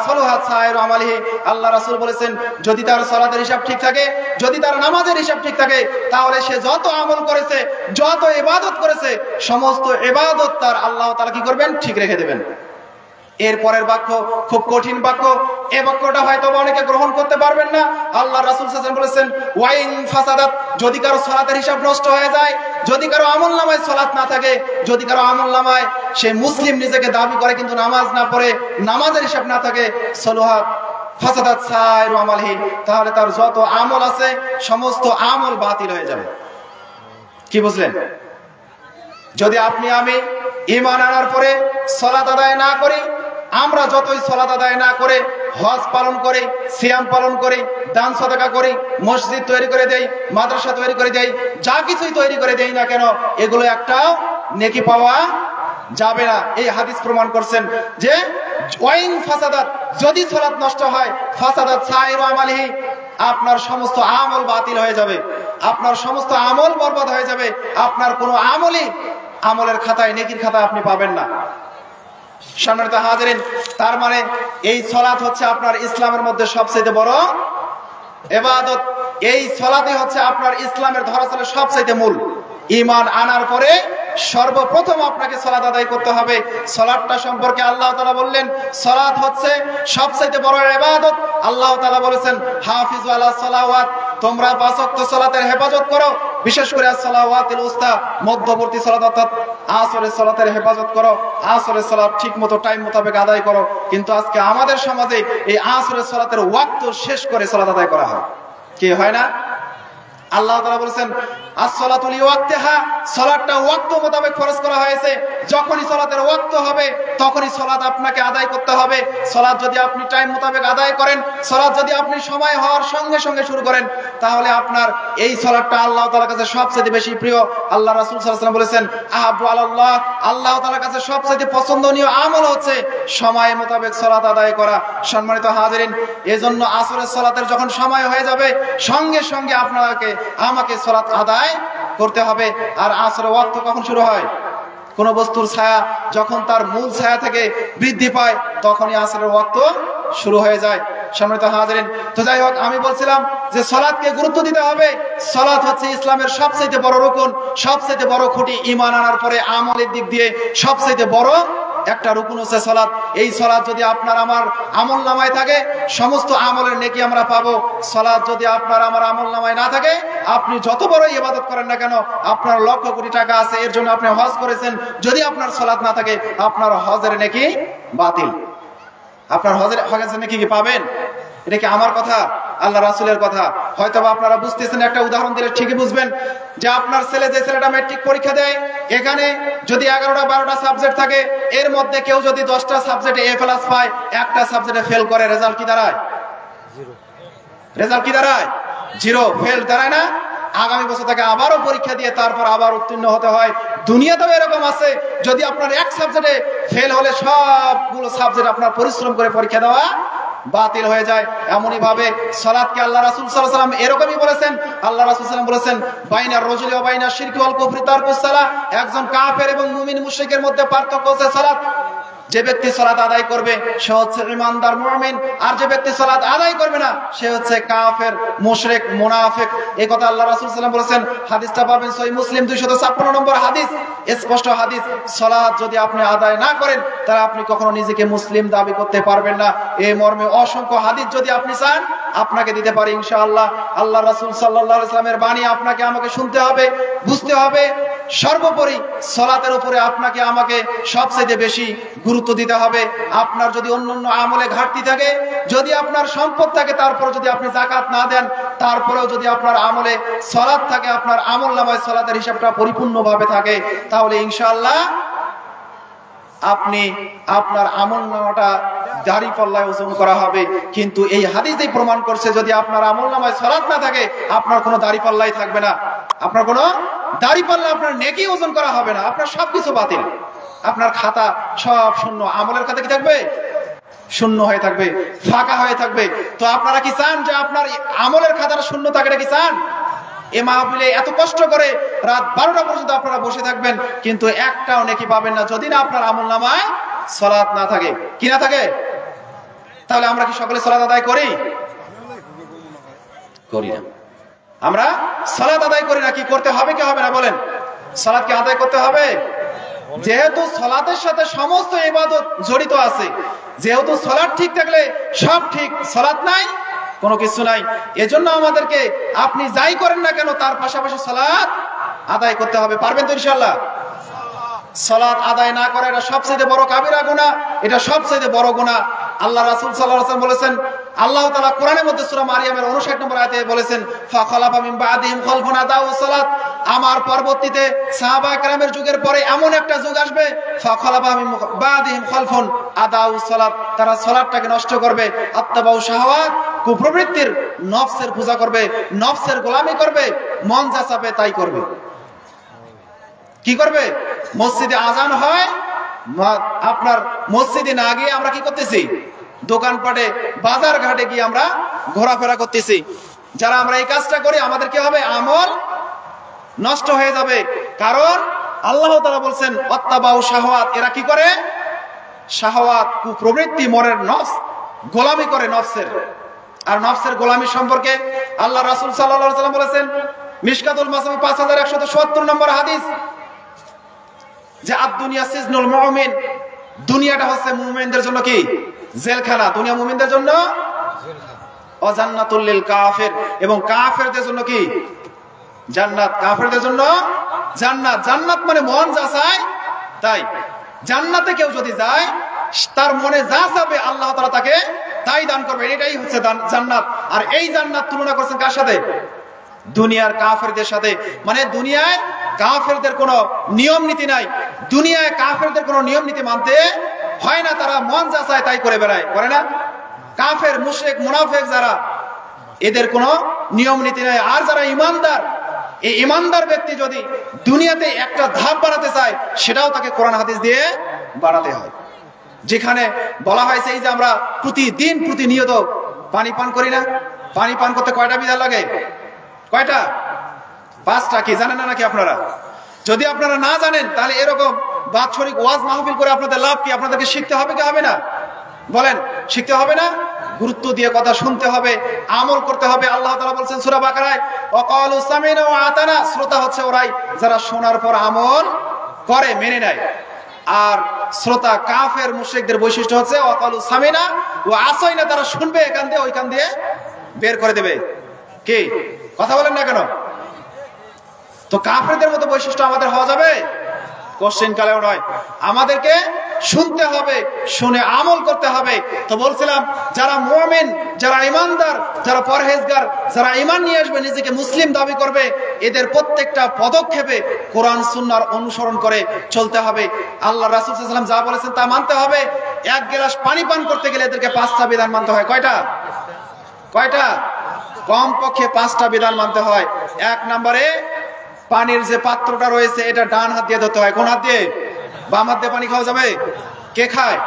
সালাহাত সাইরু আমালিহি। আল্লাহ রাসূল বলেছেন, যদি তার সালাতের হিসাব ঠিক থাকে, যদি তার নামাজের হিসাব ঠিক থাকে, তাহলে সে যত আমল করেছে, যত ইবাদত করেছে, সমস্ত ইবাদত তার আল্লাহ তাআলা কি করবেন? ঠিক রেখে দেবেন। এরপরের বাক্য খুব কঠিন বাক্য। এই বাক্যটা হয়তো অনেকে গ্রহণ করতে পারবেন না। আল্লাহ রাসূল সাল্লাল্লাহু আলাইহি ওয়াসাল্লাম বলেছেন, ওয়াইন ফাসাদাত, যদি কারো সালাতের হিসাব নষ্ট হয়ে যায়, যদি কারো আমলনামায় সালাত না থাকে, যদি কারো আমলনামায় সে মুসলিম নিজেকে দাবি করে কিন্তু নামাজ না পড়ে, নামাজের হিসাব না থাকে, সালাহাত ফাসাদাত সাইরু আমালিহি, তাহলে তার যত আমল আছে সমস্ত আমল বাতিল হয়ে যাবে। কি বুঝলেন? যদি আপনি আমি ঈমান আনার পরে সালাত আদায় না করি, আমরা যতই সালাত আদায় না করে হজ পালন করি, সিয়াম পালন করি, দান সাদাকা করি, মসজিদ তৈরি করে দেই, মাদ্রাসা তৈরি করে দেই, যা কিছুই তৈরি করে দেই না কেন, এগুলো একটাও নেকি পাওয়া যাবে না। এই হাদিস প্রমাণ করছেন যে ওয়াইন ফাসাদাত, যদি সালাত নষ্ট হয়, ফাসাদাত সাইরু আমালিহি, আপনার সমস্ত আমল বাতিল হয়ে যাবে, আপনার সমস্ত আমল বরবাদ হয়ে যাবে, আপনার কোনো আমলের খাতায়, নেকির খাতায় আপনি পাবেন না। সম্মানিত হাজিরিন, তার মানে এই সালাত হচ্ছে আপনার ইসলামের মধ্যে সবচেয়ে বড় ইবাদত। এই সালাতই হচ্ছে আপনার ইসলামের ধরাছোঁয়ার সবচেয়ে মূল। ঈমান আনার পরে সর্বপ্রথম আপনাকে সালাত আদায় করতে হবে। সালাতটা সম্পর্কে আল্লাহ তাআলা বললেন, সালাত হচ্ছে সবচেয়ে বড় ইবাদত। আল্লাহ তাআলা বলেছেন, হাফিজু আলাস সালাওয়াত, তোমরা 5 ওয়াক্ত সালাতের হেফাজত করো, বিশেষ করে as-সালাওয়াতুল উস্তা, মধ্যবর্তী সালাত অর্থাৎ আসরের সালাতের হেফাজত করো, আসরের সালাত ঠিকমতো টাইম মোতাবেক আদায় করো। কিন্তু আজকে আমাদের সমাজে এই আসরের সালাতের ওয়াক্ত শেষ করে সালাত আদায় করা হয়, কি হয় না? আল্লাহ তাআলা বলেছেন, as-সালাতু লিওয়াক্তিহা, সালাতটা ওয়াক্ত মোতাবেক ফরজ করা হয়েছে। যখনই সালাতের ওয়াক্ত হবে তখনই সালাত আপনাকে আদায় করতে হবে। সালাত যদি আপনি টাইম মোতাবেক আদায় করেন, সালাত যদি আপনি সময় হওয়ার সঙ্গে সঙ্গে শুরু করেন, তাহলে আপনার এই সালাতটা আল্লাহ তাআলার কাছে সবচেয়ে বেশি প্রিয়। আল্লাহ রাসূল সাল্লাল্লাহু আলাইহি ওয়াসাল্লাম বলেছেন, আহাব্বু আলাল্লাহ, আল্লাহ তাআলার কাছে সবচেয়ে পছন্দনীয় আমল হচ্ছে সময় মোতাবেক সালাত আদায় করা। সম্মানিত হাজিরিন, এজন্য আসরের সালাতের যখন সময় হয়ে যাবে, সঙ্গে সঙ্গে আমাকে সালাত আদায় করতে হবে। আর আসরের ওয়াক্ত কখন শুরু হয়? কোন বস্তুর ছায়া যখন তার মূল ছায়া থেকে বৃদ্ধি পায়, তখনই আসরের ওয়াক্ত শুরু হয়ে যায়। সম্মানিত হাজিরিন, তো যাই হোক, আমি বলছিলাম যে সালাতকে গুরুত্ব দিতে হবে। সালাত হচ্ছে ইসলামের সবচেয়ে বড় রুকন, সবচেয়ে বড় খুঁটি। ঈমান আনার পরে আমলের দিক দিয়ে সবচেয়ে বড় একটা রুকন হচ্ছে সালাত। এই সালাত যদি আপনার আমার আমল নামায় থাকে, সমস্ত আমলের নেকি আমরা পাবো। সালাত যদি আপনার আমার আমল নামায় না থাকে, আপনি যত বড় ইবাদত করেন না কেন, আপনার লক্ষ কোটি টাকা আছে, এর জন্য আপনি হজ করেছেন, যদি আপনার সালাত না থাকে, আপনার হজের নেকি বাতিল। আপনার হজের নেকি কি পাবেন? এটা কি আমার কথা? আল্লাহ রাসূলের কথা। হয়তো আপনারা বুঝতেছেন, একটা উদাহরণ দিলে ঠিকই বুঝবেন। যে আপনার ছেলে, যে ছেলেটা ম্যাট্রিক পরীক্ষা দেয়, এখানে যদি 11টা 12টা সাবজেক্ট থাকে, এর মধ্যে কেউ যদি 10টা সাবজেক্টে A+ পায়, একটা সাবজেক্টে ফেল করে, রেজাল্ট কি দাঁড়ায়? রেজাল্ট কি দাঁড়ায়? 0। ফেল দাঁড়ায় না? আগামী বছর তাকে আবারও পরীক্ষা দিয়ে তারপর আবার উত্তীর্ণ হতে হয়। দুনিয়াতেও এরকম আছে, যদি আপনার এক সাবজেক্টে ফেল হলে সবগুলো সাবজেক্ট আপনার পরিশ্রম করে পরীক্ষা দেওয়া বাতিল হয়ে যায়। এমনই ভাবে সালাতকে আল্লাহ রাসূল সাল্লাল্লাহু আলাইহি ওয়াসাল্লাম এরকমই বলেছেন। আল্লাহ রাসূল সাল্লাল্লাহু আলাইহি ওয়াসাল্লাম বলেছেন, বাইনার রাজুলি ওয়া বাইনাশ শিরকি ওয়াল কুফরি তারকুস সালাহ। একজন কাফের এবং মুমিন মুশরিকের মধ্যে পার্থক্য হচ্ছে সালাত। যে ব্যক্তি সালাত আদায় করবে সে হচ্ছে ঈমানদার মুমিন, আর যে ব্যক্তি সালাত আদায় করবে না সে হচ্ছে কাফের, মুশরিক, মুনাফিক। এই কথা আল্লাহ রাসূল সাল্লাল্লাহু আলাইহি ওয়াসাল্লাম বলেছেন। হাদিসটা পাবেন সহিহ মুসলিম 256 নম্বর হাদিস, স্পষ্ট হাদিস। সালাত যদি আপনি আদায় না করেন, তাহলে আপনি কখনো নিজেকে মুসলিম দাবি করতে পারবেন না। এই মর্মে অসংখ্য হাদিস যদি আপনি চান, আপনাকে দিতে পারি ইনশাআল্লাহ। আল্লাহ রাসূল সাল্লাল্লাহু আলাইহি ওয়াসাল্লামের বাণী আপনাকে আমাকে শুনতে হবে, বুঝতে হবে। সর্বোপরি সালাতের উপরে আপনাকে আমাকে সবচেয়ে বেশি গুরুত্ব দিতে হবে। আপনার যদি অন্যান্য আমলে ঘাটতি থাকে, যদি আপনার সম্পদ থাকে, তারপরে যদি আপনি যাকাত না দেন, তারপরেও যদি আপনার আমলে সালাত থাকে, আপনার আমল নামায় সালাতের হিসাবটা পরিপূর্ণভাবে থাকে, তাহলে ইনশাআল্লাহ আপনি আপনার আমল নামাটা দাড়ি পাল্লায় ওজন করা হবে। কিন্তু এই হাদিসেই প্রমাণ করছে, যদি আপনার আমল নামায় সালাত না থাকে, আপনার কোনো দাড়ি পাল্লাই থাকবে না। আপনার কোনো দাড়ি পাল্লা, আপনার নেকি ওজন করা হবে না। আপনার সবকিছু বাতিল, আপনার খাতা সব শূন্য। আমলের খাতা কি থাকবে? শূন্য হয়ে থাকবে, ফাঁকা হয়ে থাকবে। তো আপনারা কি চান যে আপনার আমলের খাতাটা শূন্য থাকে? কি চান? এ মাহফিলে এত কষ্ট করে রাত 12টা পর্যন্ত আপনারা বসে থাকবেন, কিন্তু একটাও নেকি পাবেন না যদি না আপনার আমল নামায় সালাত না থাকে। কি না থাকে? তাহলে আমরা কি সকলে সালাত আদায় করি? করি না। আমরা সালাত আদায় করি না। কি করতে হবে কি হবে না বলেন? সালাত কি আদায় করতে হবে? যেহেতু সালাতের সাথে সমস্ত ইবাদত জড়িত আছে, যেহেতু সালাত ঠিক থাকলে সব ঠিক, সালাত নাই কোনো কিছু নাই। এজন্য আমাদেরকে আপনি যাই করেন না কেন, তার পাশাপাশি সালাত আদায় করতে হবে। পারবেন তো ইনশাআল্লাহ? সালাত আদায় না করা এটা সবচেয়ে বড় কাবিরা গুনাহ, এটা সবচেয়ে বড় গুনাহ। আল্লাহ রাসূল সাল্লাল্লাহু আলাইহি ওয়াসাল্লাম বলেছেন, আল্লাহ তাআলা কোরআনের মধ্যে সূরা মারিয়ামের 59 নম্বর আয়াতে বলেছেন, ফাখালাফা মিন বাদিহিম খালফুন আদাউস সালাত। আমার পরবর্তীতে সাহাবা কেরামের যুগের পরে এমন একটা যুগ আসবে, ফাখালাফা মিন বাদিহিম খালফুন আদাউস সালাত, তারা সালাতটাকে নষ্ট করবে। আত্তাবাউ শাহাওয়াত, কুপ্রবৃত্তির, নফসের পূজা করবে, নফসের গোলামি করবে, মন যা চাবে তাই করবে। কি করবে? মসজিদে আজান হয়, আপনার মসজিদে না গিয়ে আমরা কি করতেছি? দোকানপাটে, বাজার ঘাটে গিয়ে আমরা ঘোরাফেরা করতেছি। যারা আমরা এই কাজটা করি, আমাদের কি হবে? আমল নষ্ট হয়ে যাবে। কারণ আল্লাহ তাআলা বলছেন, আত্তাবাউ শাহাওয়াত, এরা কি করে? শাহাওয়াত, কুপ্রবৃত্তি, মনের নফস গোলামি করে নফসের। আর নফসের গোলামি সম্পর্কে আল্লাহ রাসূল সাল্লাল্লাহু আলাইহি ওয়াসাল্লাম বলেছেন, মিশকাতুল মাসাবি 5170 নম্বর হাদিস, যে আদ-দুনিয়া সিজনুল মুমিন, দুনিয়াটা হচ্ছে মুমিনদের জন্য কি? জেলখানা। দুনিয়া মুমিনদের জন্য ও জান্নাতুল লিল কাফির, এবং কাফেরদের জন্য কি? জান্নাত। কাফেরদের জন্য জান্নাত। জান্নাত মানে মন যা চায় তাই। জান্নাতে কেউ যদি যায়, তার মনে যা চাবে আল্লাহ তাআলা তাকে তাই দান করবে। এটাই হচ্ছে জান্নাত। আর এই জান্নাত তুলনা করছেন কার সাথে? দুনিয়ার কাফেরদের সাথে। মানে দুনিয়ায় কাফেরদের কোনো নিয়ম নীতি নাই, দুনিয়ায় কাফেরদের কোনো নিয়ম নীতি মানতে হয় না। তারা মন যা চায় তাই করে বেড়ায়, করে না? কাফের, মুশরিক, মুনাফিক যারা, এদের কোনো নিয়ম নীতি নাই। আর যারা ইমানদার, এই ইমানদার ব্যক্তি যদি দুনিয়াতে একটা ধাপ বাড়াতে চায়, সেটাও তাকে কোরআন হাদিস দিয়ে বাড়াতে হয়। যেখানে বলা হয়েছে এই যে আমরা প্রতিদিন প্রতিনিয়ত পানি পান করি না, পানি পান করতে কয়টা বিধান লাগে? কয়টা? 5টা। কি জানেন না নাকি আপনারা? যদি আপনারা না জানেন, তাহলে এরকম বাৎসরিক ওয়াজ মাহফিল করে আপনাদের লাভ কি? আপনাদেরকে শিখতে হবে কি হবে না? বলেন, শিখতে হবে না? গুরুত্ব দিয়ে কথা শুনতে হবে, আমল করতে হবে। আল্লাহ তাআলা বলেছেন সূরা বাকারায়, ওয়াকালু সামিনা ওয়া আতানা, শ্রোতা হচ্ছে ওরাই যারা শোনার পর আমল করে, মেনে নেয়। আর শ্রোতা কাফের মুশরিকদের বৈশিষ্ট্য হচ্ছে ওয়াকালু সামিনা ওয়া আসাইনা, তারা শুনবে এখান দিয়ে ওইখান দিয়ে বের করে দেবে। কি কথা বলেন না কেন? তো কাফেরদের মতো বৈশিষ্ট্য আমাদের হওয়া যাবে? কোশ্চেন কালেও নয়। আমাদেরকে শুনতে হবে, শুনে আমল করতে হবে। তো বলছিলাম যারা মুমিন, যারা ঈমানদার, যারা পরহেজগার, যারা ঈমান নিয়ে আসবে, নিজেকে মুসলিম দাবি করবে, এদের প্রত্যেকটা পদক্ষেপে কোরআন সুন্নাহর অনুসরণ করে চলতে হবে। আল্লাহ রাসূল সাল্লাল্লাহু আলাইহি ওয়াসাল্লাম যা বলেছেন তা মানতে হবে। এক গ্লাস পানি পান করতে গেলে এদেরকে 5টা বিধান মানতে হয়। কয়টা? কমপক্ষে 5টা বিধান মানতে হয়। এক নম্বরে পানির যে পাত্রটা রয়েছে এটা ডান হাত দিয়ে ধরতে হয়। কোন হাত দিয়ে? বাম হাত দিয়ে পানি খাওয়া যাবে? কে খায়?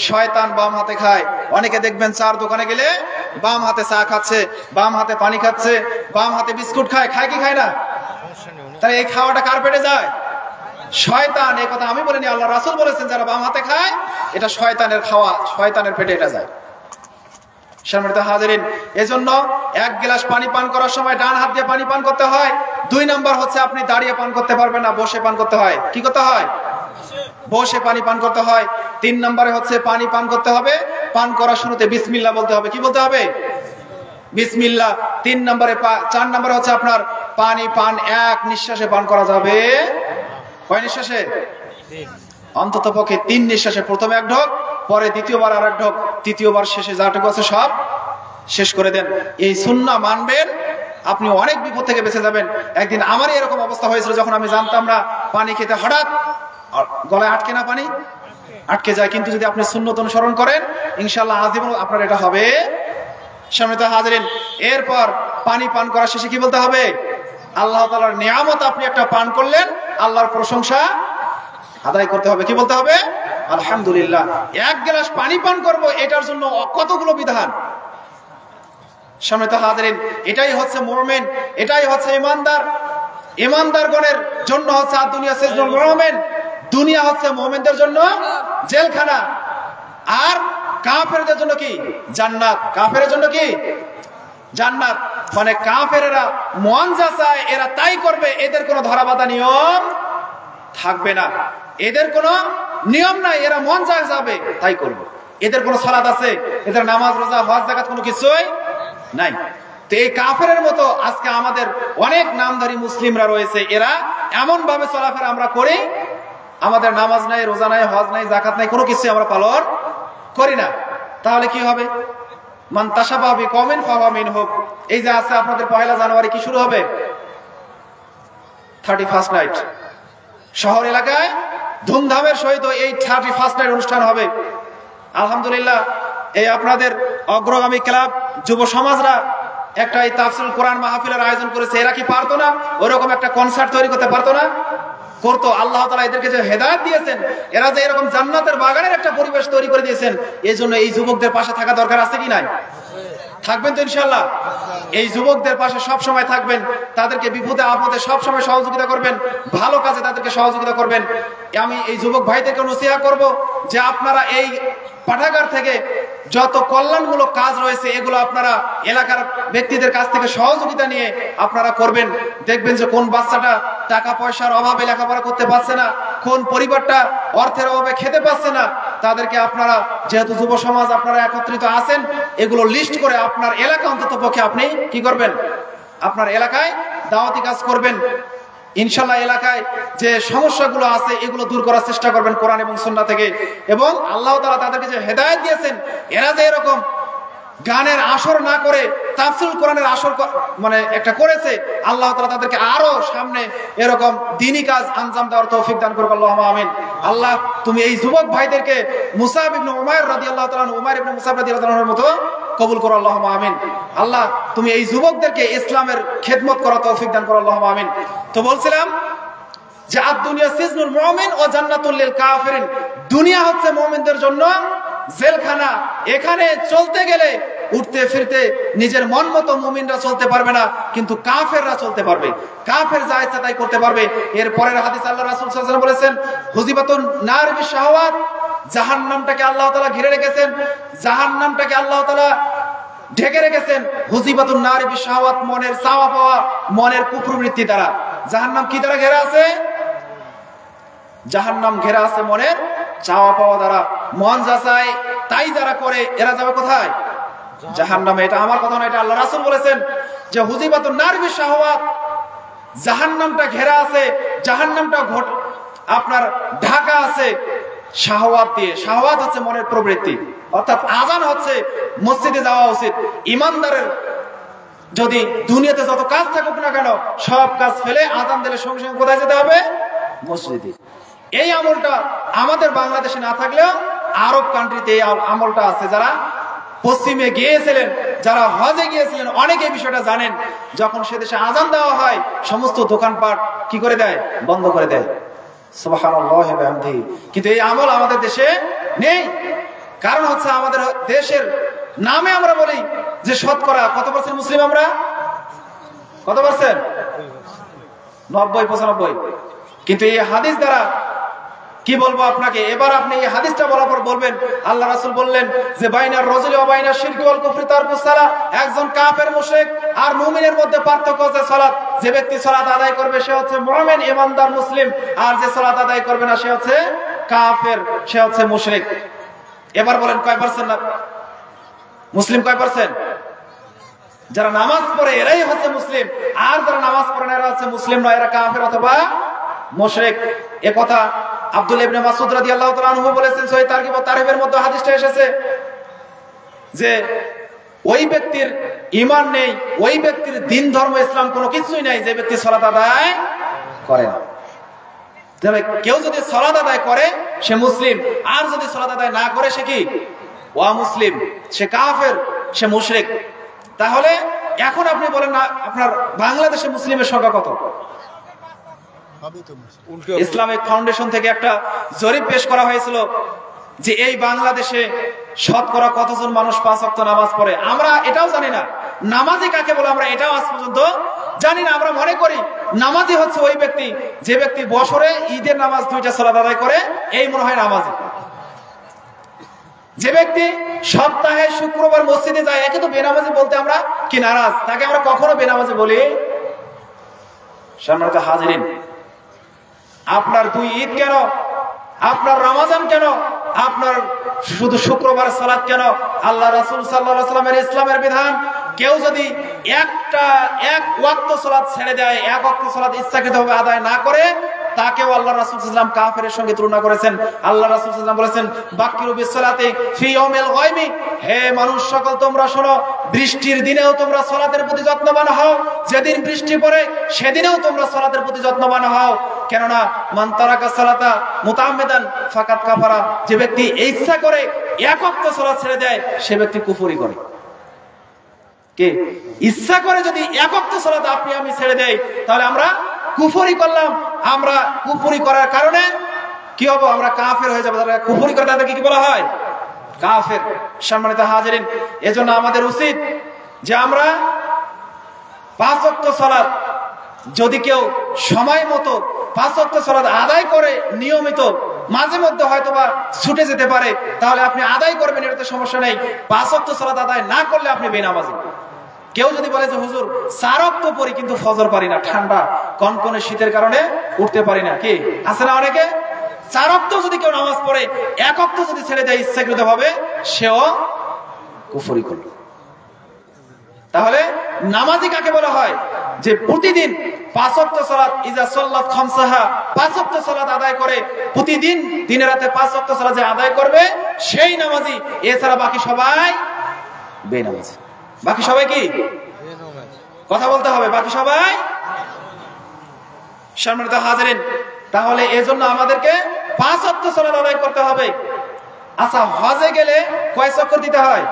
শয়তান বাম হাতে খায়। অনেকে দেখবেন চার দোকানে গেলে বাম হাতে চা খাচ্ছে, বাম হাতে পানি খাচ্ছে, বাম হাতে বিস্কুট খায়। খায় কি খায় না? তাই এই খাওয়াটা কার পেটে যায়? শয়তান। এই কথা আমি বলিনি, আল্লাহ রাসূল বলেছেন যারা বাম হাতে খায় এটা শয়তানের খাওয়া, শয়তানের পেটে এটা যায়। সম্মানিত হাজিরিন, এজন্য এক গ্লাস পানি পান করার সময় ডান হাত দিয়ে পানি পান করতে হয়। 2 নাম্বার হচ্ছে আপনি দাঁড়িয়ে পান করতে পারবেন না, বসে পান করতে হয়। কি করতে হয়? বসে পানি পান করতে হয়। 3 নম্বরে হচ্ছে পানি পান করতে হবে, পান করার শুরুতে বিসমিল্লাহ বলতে হবে। কি বলতে হবে? বিসমিল্লাহ। 3 নম্বরে 4 নম্বরে হচ্ছে আপনার পানি পান এক নিঃশ্বাসে পান করা যাবে। কয় নিঃশ্বাসে? অন্তত পক্ষে 3 নিঃশ্বাসে। প্রথমে এক ঢোক, পরে দ্বিতীয়বার আর এক ঢোক, তৃতীয়বার শেষে যাটুকু আছে সব শেষ করে দেন। এই সুন্নাহ মানবেন, আপনি অনেক বিপদ থেকে বেঁচে যাবেন। একদিন আমারই এরকম অবস্থা হয়েছিল, যখন আমি জানতাম না পানি খেতে, হঠাৎ গলায় আটকে না, পানি আটকে যায়। কিন্তু যদি আপনি সুন্নত অনুসরণ করেন ইনশাআল্লাহ আজীবন আপনার এটা হবে। সম্মানিত হাজিরিন, এরপর পানি পান করার শেষে কি বলতে হবে? আল্লাহ তাআলার নিয়ামত আপনি একটা পান করলেন, আল্লাহর প্রশংসা আদায় করতে হবে। কি বলতে হবে? আলহামদুলিল্লাহ। এক গ্লাস পানি পান করব, এটার জন্য কতগুলো বিধান। সম্মানিত হাজিরিন, এটাই হচ্ছে মুমিন, এটাই হচ্ছে ঈমানদার। ঈমানদারগণের জন্য হচ্ছে দুনিয়া সিজনুল মুমিন, দুনিয়া হচ্ছে মুমিনদের জন্য জেলখানা। আর কাফেরদের জন্য কি? জান্নাত। কাফেরের জন্য কি? জান্নাত। মানে কাফেরেরা মন যা চায় এরা তাই করবে, এদের কোনো ধরাবাঁধা নিয়ম থাকবে না, এদের কোনো নিয়ম নাই, এরা মন যা যাবে তাই করবে। এদের কোনো সালাত আছে? এদের নামাজ, রোজা, হজ, যাকাত কোনো কিছুই নাই। তো এই কাফেরের মতো আজকে আমাদের অনেক নামধারী মুসলিমরা রয়েছে, এরা এমন ভাবে চলাফেরা আমরা করি, আমাদের নামাজ নাই, রোজা নাই, হজ নাই, যাকাত নাই, কোনো কিছু আমরা পালন করি না। তাহলে কি হবে? মান তাশাবাহা বিকওমিন ফাহুয়া মিনহুম। এই যে আছে আপনাদের 1 জানুয়ারি কি শুরু হবে? 31st night. শহর এলাকায় ধুমধামের সহিত এই 31st নাইট অনুষ্ঠান হবে। আলহামদুলিল্লাহ, এই আপনাদের অগ্রগামী ক্লাব যুব সমাজরা একটা এই তাফসীরুল কোরআন মাহফিলের আয়োজন করেছে। এরা কি পারতো না ওরকম একটা কনসার্ট তৈরি করতে? পারতো না? করতো। আল্লাহ তাআলা এদেরকে যে হেদায়েত দিয়েছেন, এরা যে এরকম জান্নাতের বাগানের একটা পরিবেশ তৈরি করে দিয়েছেন, এই জন্য এই যুবকদের পাশে থাকা দরকার আছে কি নাই? থাকবেন তো ইনশাআল্লাহ? এই যুবকদের পাশে সব সময় থাকবেন, তাদেরকে বিপদে আপদে সব সময় সহযোগিতা করবেন, ভালো কাজে তাদেরকে সহযোগিতা করবেন। আমি এই যুবক ভাইদেরকে নসিহত করব যে আপনারা এই পাঠাগার থেকে যত কল্যাণমূলক কাজ রয়েছে এগুলো আপনারা এলাকার ব্যক্তিদের কাছ থেকে সহযোগিতা নিয়ে আপনারা করবেন। দেখবেন যে কোন বাচ্চাটা টাকা পয়সার অভাবে লেখাপড়া করতে পারছে না, কোন পরিবারটা অর্থের অভাবে খেতে পারছে না, তাদেরকে আপনারা যেহেতু যুব সমাজ আপনারা একত্রিত আছেন, এগুলো লিস্ট করে আপনার এলাকা অন্তত পক্ষে আপনি কি করবেন? আপনার এলাকায় দাওয়াতি কাজ করবেন। ইনশাআল্লাহ এলাকায় যে সমস্যাগুলো আছে এগুলো দূর করার চেষ্টা করবেন কোরআন এবং সুন্নাহ থেকে। এবং আল্লাহ তাআলা তাদেরকে যে হেদায়েত দিয়েছেন, এরা যে এরকম গানের আসর না করে তাফসীরুল কোরআনের আসর মানে একটা করেছে, আল্লাহ তাআলা তাদেরকে আরো সামনে এরকম দ্বীনি কাজ আঞ্জাম দেওয়ার তৌফিক দান করুক। আল্লাহুম্মা আমিন। আল্লাহ তুমি এই যুবক ভাইদেরকে মুসাব ইবনে উমাইর রাদিয়াল্লাহু তাআলা উমাইর ইবনে মুসাব রাদিয়াল্লাহু তাআলার মতো কবুল করো। আল্লাহুম্মা আমিন। আল্লাহ তুমি এই যুবকদেরকে ইসলামের খেদমত করার তৌফিক দান করো। আল্লাহুম্মা আমিন। তো বলছিলাম যে দুনিয়া সিজনুল মুমিন ও জান্নাতুল লিল কাফিরিন, দুনিয়া হচ্ছে মুমিনদের জন্য জেলখানা। এখানে চলতে গেলে উঠতে ফিরতে নিজের মন মতো মুমিনরা চলতে পারবে না, কিন্তু কাফেররা চলতে পারবে। কাফের যা ইচ্ছা তাই করতে পারবে। এর পরের হাদিস আল্লাহ রাসূল সাল্লাল্লাহু আলাইহি ওয়াসাল্লাম বলেছেন, হুজিবাতুন নার বিশাহাওয়াত, জাহান্নামটাকে আল্লাহ তাআলা ঘিরে রেখেছেন, জাহান্নামটাকে আল্লাহ তাআলা ঢেকে রেখেছেন হুজিবাতুন নারি বিশাওয়াত, মনের চাওয়া পাওয়া, মনের কুপ্রবৃত্তি দ্বারা। জাহান্নাম কি দ্বারা ঘেরা আছে? জাহান্নাম ঘেরা আছে মনের চাওয়া পাওয়া দ্বারা। মন যা চায় তাই যারা করে এরা যাবে কোথায়? জাহান্নামে। এটা আমার কথা না, এটা আল্লাহ রাসূল বলেছেন যে হুজিবাতুন নারি বিশাওয়াত, জাহান্নামটা ঘেরা আছে, জাহান্নামটা আপনার ঢাকা আছে শাহওয়াত দিয়ে। শাহওয়াত হচ্ছে মনের প্রবৃত্তি, অর্থাৎ আজান হচ্ছে মসজিদে যাওয়া উচিত। ইমানদারের যদি দুনিয়াতে যত কাজ থাকুক না কেন সব কাজ ফেলে আজান দিলে সঙ্গে সঙ্গে কোথায় যেতে হবে? মসজিদে। এই আমলটা আমাদের বাংলাদেশে না থাকলেও আরব কান্ট্রিতে এই আমলটা আছে। যারা পশ্চিমে গিয়েছিলেন, যারা হজে গিয়েছিলেন, অনেকে বিষয়টা জানেন। যখন সে দেশে আজান দেওয়া হয় সমস্ত দোকানপাট কি করে দেয়? বন্ধ করে দেয়। সুবহানাল্লাহি ওয়া বিহামদিহি। কিন্তু এই আমল আমাদের দেশে নেই। কারণ হচ্ছে আমাদের দেশের নামে আমরা বলি যে শতকরা কত পার্সেন্ট মুসলিম আমরা? কত পার্সেন্ট? 90-95। কিন্তু এই হাদিস দ্বারা কি বলবো আপনাকে, এবার আপনি এই হাদিসটা বলার পর বলবেন আল্লাহ রাসূল বললেন যে বাইনার রাজুলি ওয়া বাইনাশ শিরকি ওয়াল কুফরি তারকুস সালাত, একজন কাফের মুশরিক আর মুমিনের মধ্যে পার্থক্য হচ্ছে সালাত। যে ব্যক্তি সালাত আদায় করবে সে হচ্ছে মুমিন ইমানদার মুসলিম, আর যে সালাত আদায় করবে না সে হচ্ছে কাফের, সে হচ্ছে মুশরিক। এবার বলেন কয় পার্সেন্ট মুসলিম? কয় পার্সেন্ট? যারা নামাজ পড়ে এরাই হচ্ছে মুসলিম, আর যারা নামাজ পড়ে না এরা হচ্ছে মুসলিম নয়, এরা কাফের অথবা মুশরিক। এ কথা আব্দুল্লাহ ইবনে মাসউদ রাদিয়াল্লাহু তাআলা আনহু বলেছেন। সহিহ তারগিব ওয়া তারহিবের মধ্যে হাদিসটা এসেছে যে ওই ব্যক্তির ঈমান নেই, ওই ব্যক্তির দ্বীন ধর্ম ইসলাম কোনো কিছুই নাই যে ব্যক্তি সালাত আদায় করে না। তবে কেউ যদি সালাত আদায় করে সে মুসলিম, আর যদি সালাত আদায় না করে সে কি? ওয়া মুসলিম, সে কাফের, সে মুশরিক। তাহলে এখন আপনি বলেন না আপনার বাংলাদেশে মুসলিমের সংখ্যা কত? ইসলামিক ফাউন্ডেশন থেকে একটা জরিপ পেশ করা হয়েছিল যে এই বাংলাদেশে শতকরা কতজন মানুষ 5 ওয়াক্ত নামাজ পড়ে। আমরা এটাও জানি না নামাজি কাকে বলে, আমরা এটাও আজ পর্যন্ত জানি না। আমরা মনে করি নামাজি হচ্ছে ওই ব্যক্তি যে ব্যক্তি বছরে ঈদের নামাজ 2টা সালাত আদায় করে, এই মনে হয় নামাজি। যে ব্যক্তি সপ্তাহে শুক্রবার মসজিদে যায় একে তো বেনামাজি বলতে আমরা কি নারাজ, তাকে আমরা কখনো বেনামাজি বলি? সম্মানিত হাজিরিন, আপনার 2 ঈদ কেন, আপনার রমজান কেন, আপনার শুধু শুক্রবার সালাত কেন? আল্লাহ রাসূল সাল্লাল্লাহু আলাইহি ওয়াসাল্লামের ইসলামের বিধান, কেউ যদি এক ওয়াক্ত সালাত ছেড়ে দেয়, এক ওয়াক্ত সালাত ইচ্ছাকৃতভাবে আদায় না করে, তাকেও আল্লাহ রাসূল সাল্লাল্লাহু আলাইহি ওয়াসাল্লাম কাফেরের সঙ্গে তুলনা করেছেন। আল্লাহ রাসূল সাল্লাল্লাহু আলাইহি ওয়াসাল্লাম বলেছেন বাক্কিরু বিসসালাতি ফি ইয়াউমিল গায়মি, হে মানুষ সকল তোমরা শোনো, বৃষ্টির দিনেও তোমরা সালাতের প্রতি যত্নবান হও, যেদিন বৃষ্টি পড়ে সেদিনেও তোমরা সালাতের প্রতি যত্নবান হও। কেননা মান তারাকা সালাতা মুতাআম্মিদান ফাকাত কাফারা, যে ব্যক্তি ইচ্ছা করে এক ওয়াক্ত সালাত ছেড়ে দেয় সে ব্যক্তি কুফরি করে। কে ইচ্ছা করে যদি এক ওয়াক্ত সালাত আপনি আমি ছেড়ে দেই তাহলে আমরা কুফরি করলাম। আমরা কুফরি করার কারণে কি হবো? আমরা কাফের হয়ে যাবো। যারা কুফরি করে তাদেরকে কি বলা হয়? কাফের। সম্মানিত হাজিরিন, এজন্য আমাদের উচিত যে আমরা 5 ওয়াক্ত সালাত যদি কেউ সময় মতো 5 ওয়াক্ত সালাত আদায় করে নিয়মিত, মাঝে মধ্যে হয়তোবা ছুটে যেতে পারে, তাহলে আপনি আদায় করবেন, এটাতে সমস্যা নেই। 5 ওয়াক্ত সালাত আদায় না করলে আপনি বেনামাজি। কেউ যদি বলে যে হুজুর 4 ওয়াক্ত পড়ি কিন্তু ফজর পারি না, ঠান্ডা কনকনে শীতের কারণে উঠতে পারি না, কি আছে না অনেকে? 4 ওয়াক্ত যদি কেউ নামাজ পড়ে, 1 ওয়াক্ত যদি ছেড়ে দেয় ইচ্ছাকৃতভাবে, সেও কুফরি করল। তাহলে নামাজি কাকে বলা হয়? যে প্রতিদিন 5 ওয়াক্ত সালাত, ইজা সাল্লাত খামসাহা, 5 ওয়াক্ত সালাত আদায় করে, প্রতিদিন দিনে রাতে 5 ওয়াক্ত সালাত যে আদায় করবে সেই নামাজি। এছাড়া বাকি সবাই বেনামাজি। বাকি সবাই কি? কথা বলতে হবে, বাকি সবাই। সম্মানিত হাজিরিন, তাহলে এজন্য আমাদেরকে 5 ওয়াক্ত সালাত আদায় করতে হবে। আচ্ছা, হজে গেলে কয় চক্কর দিতে হয়?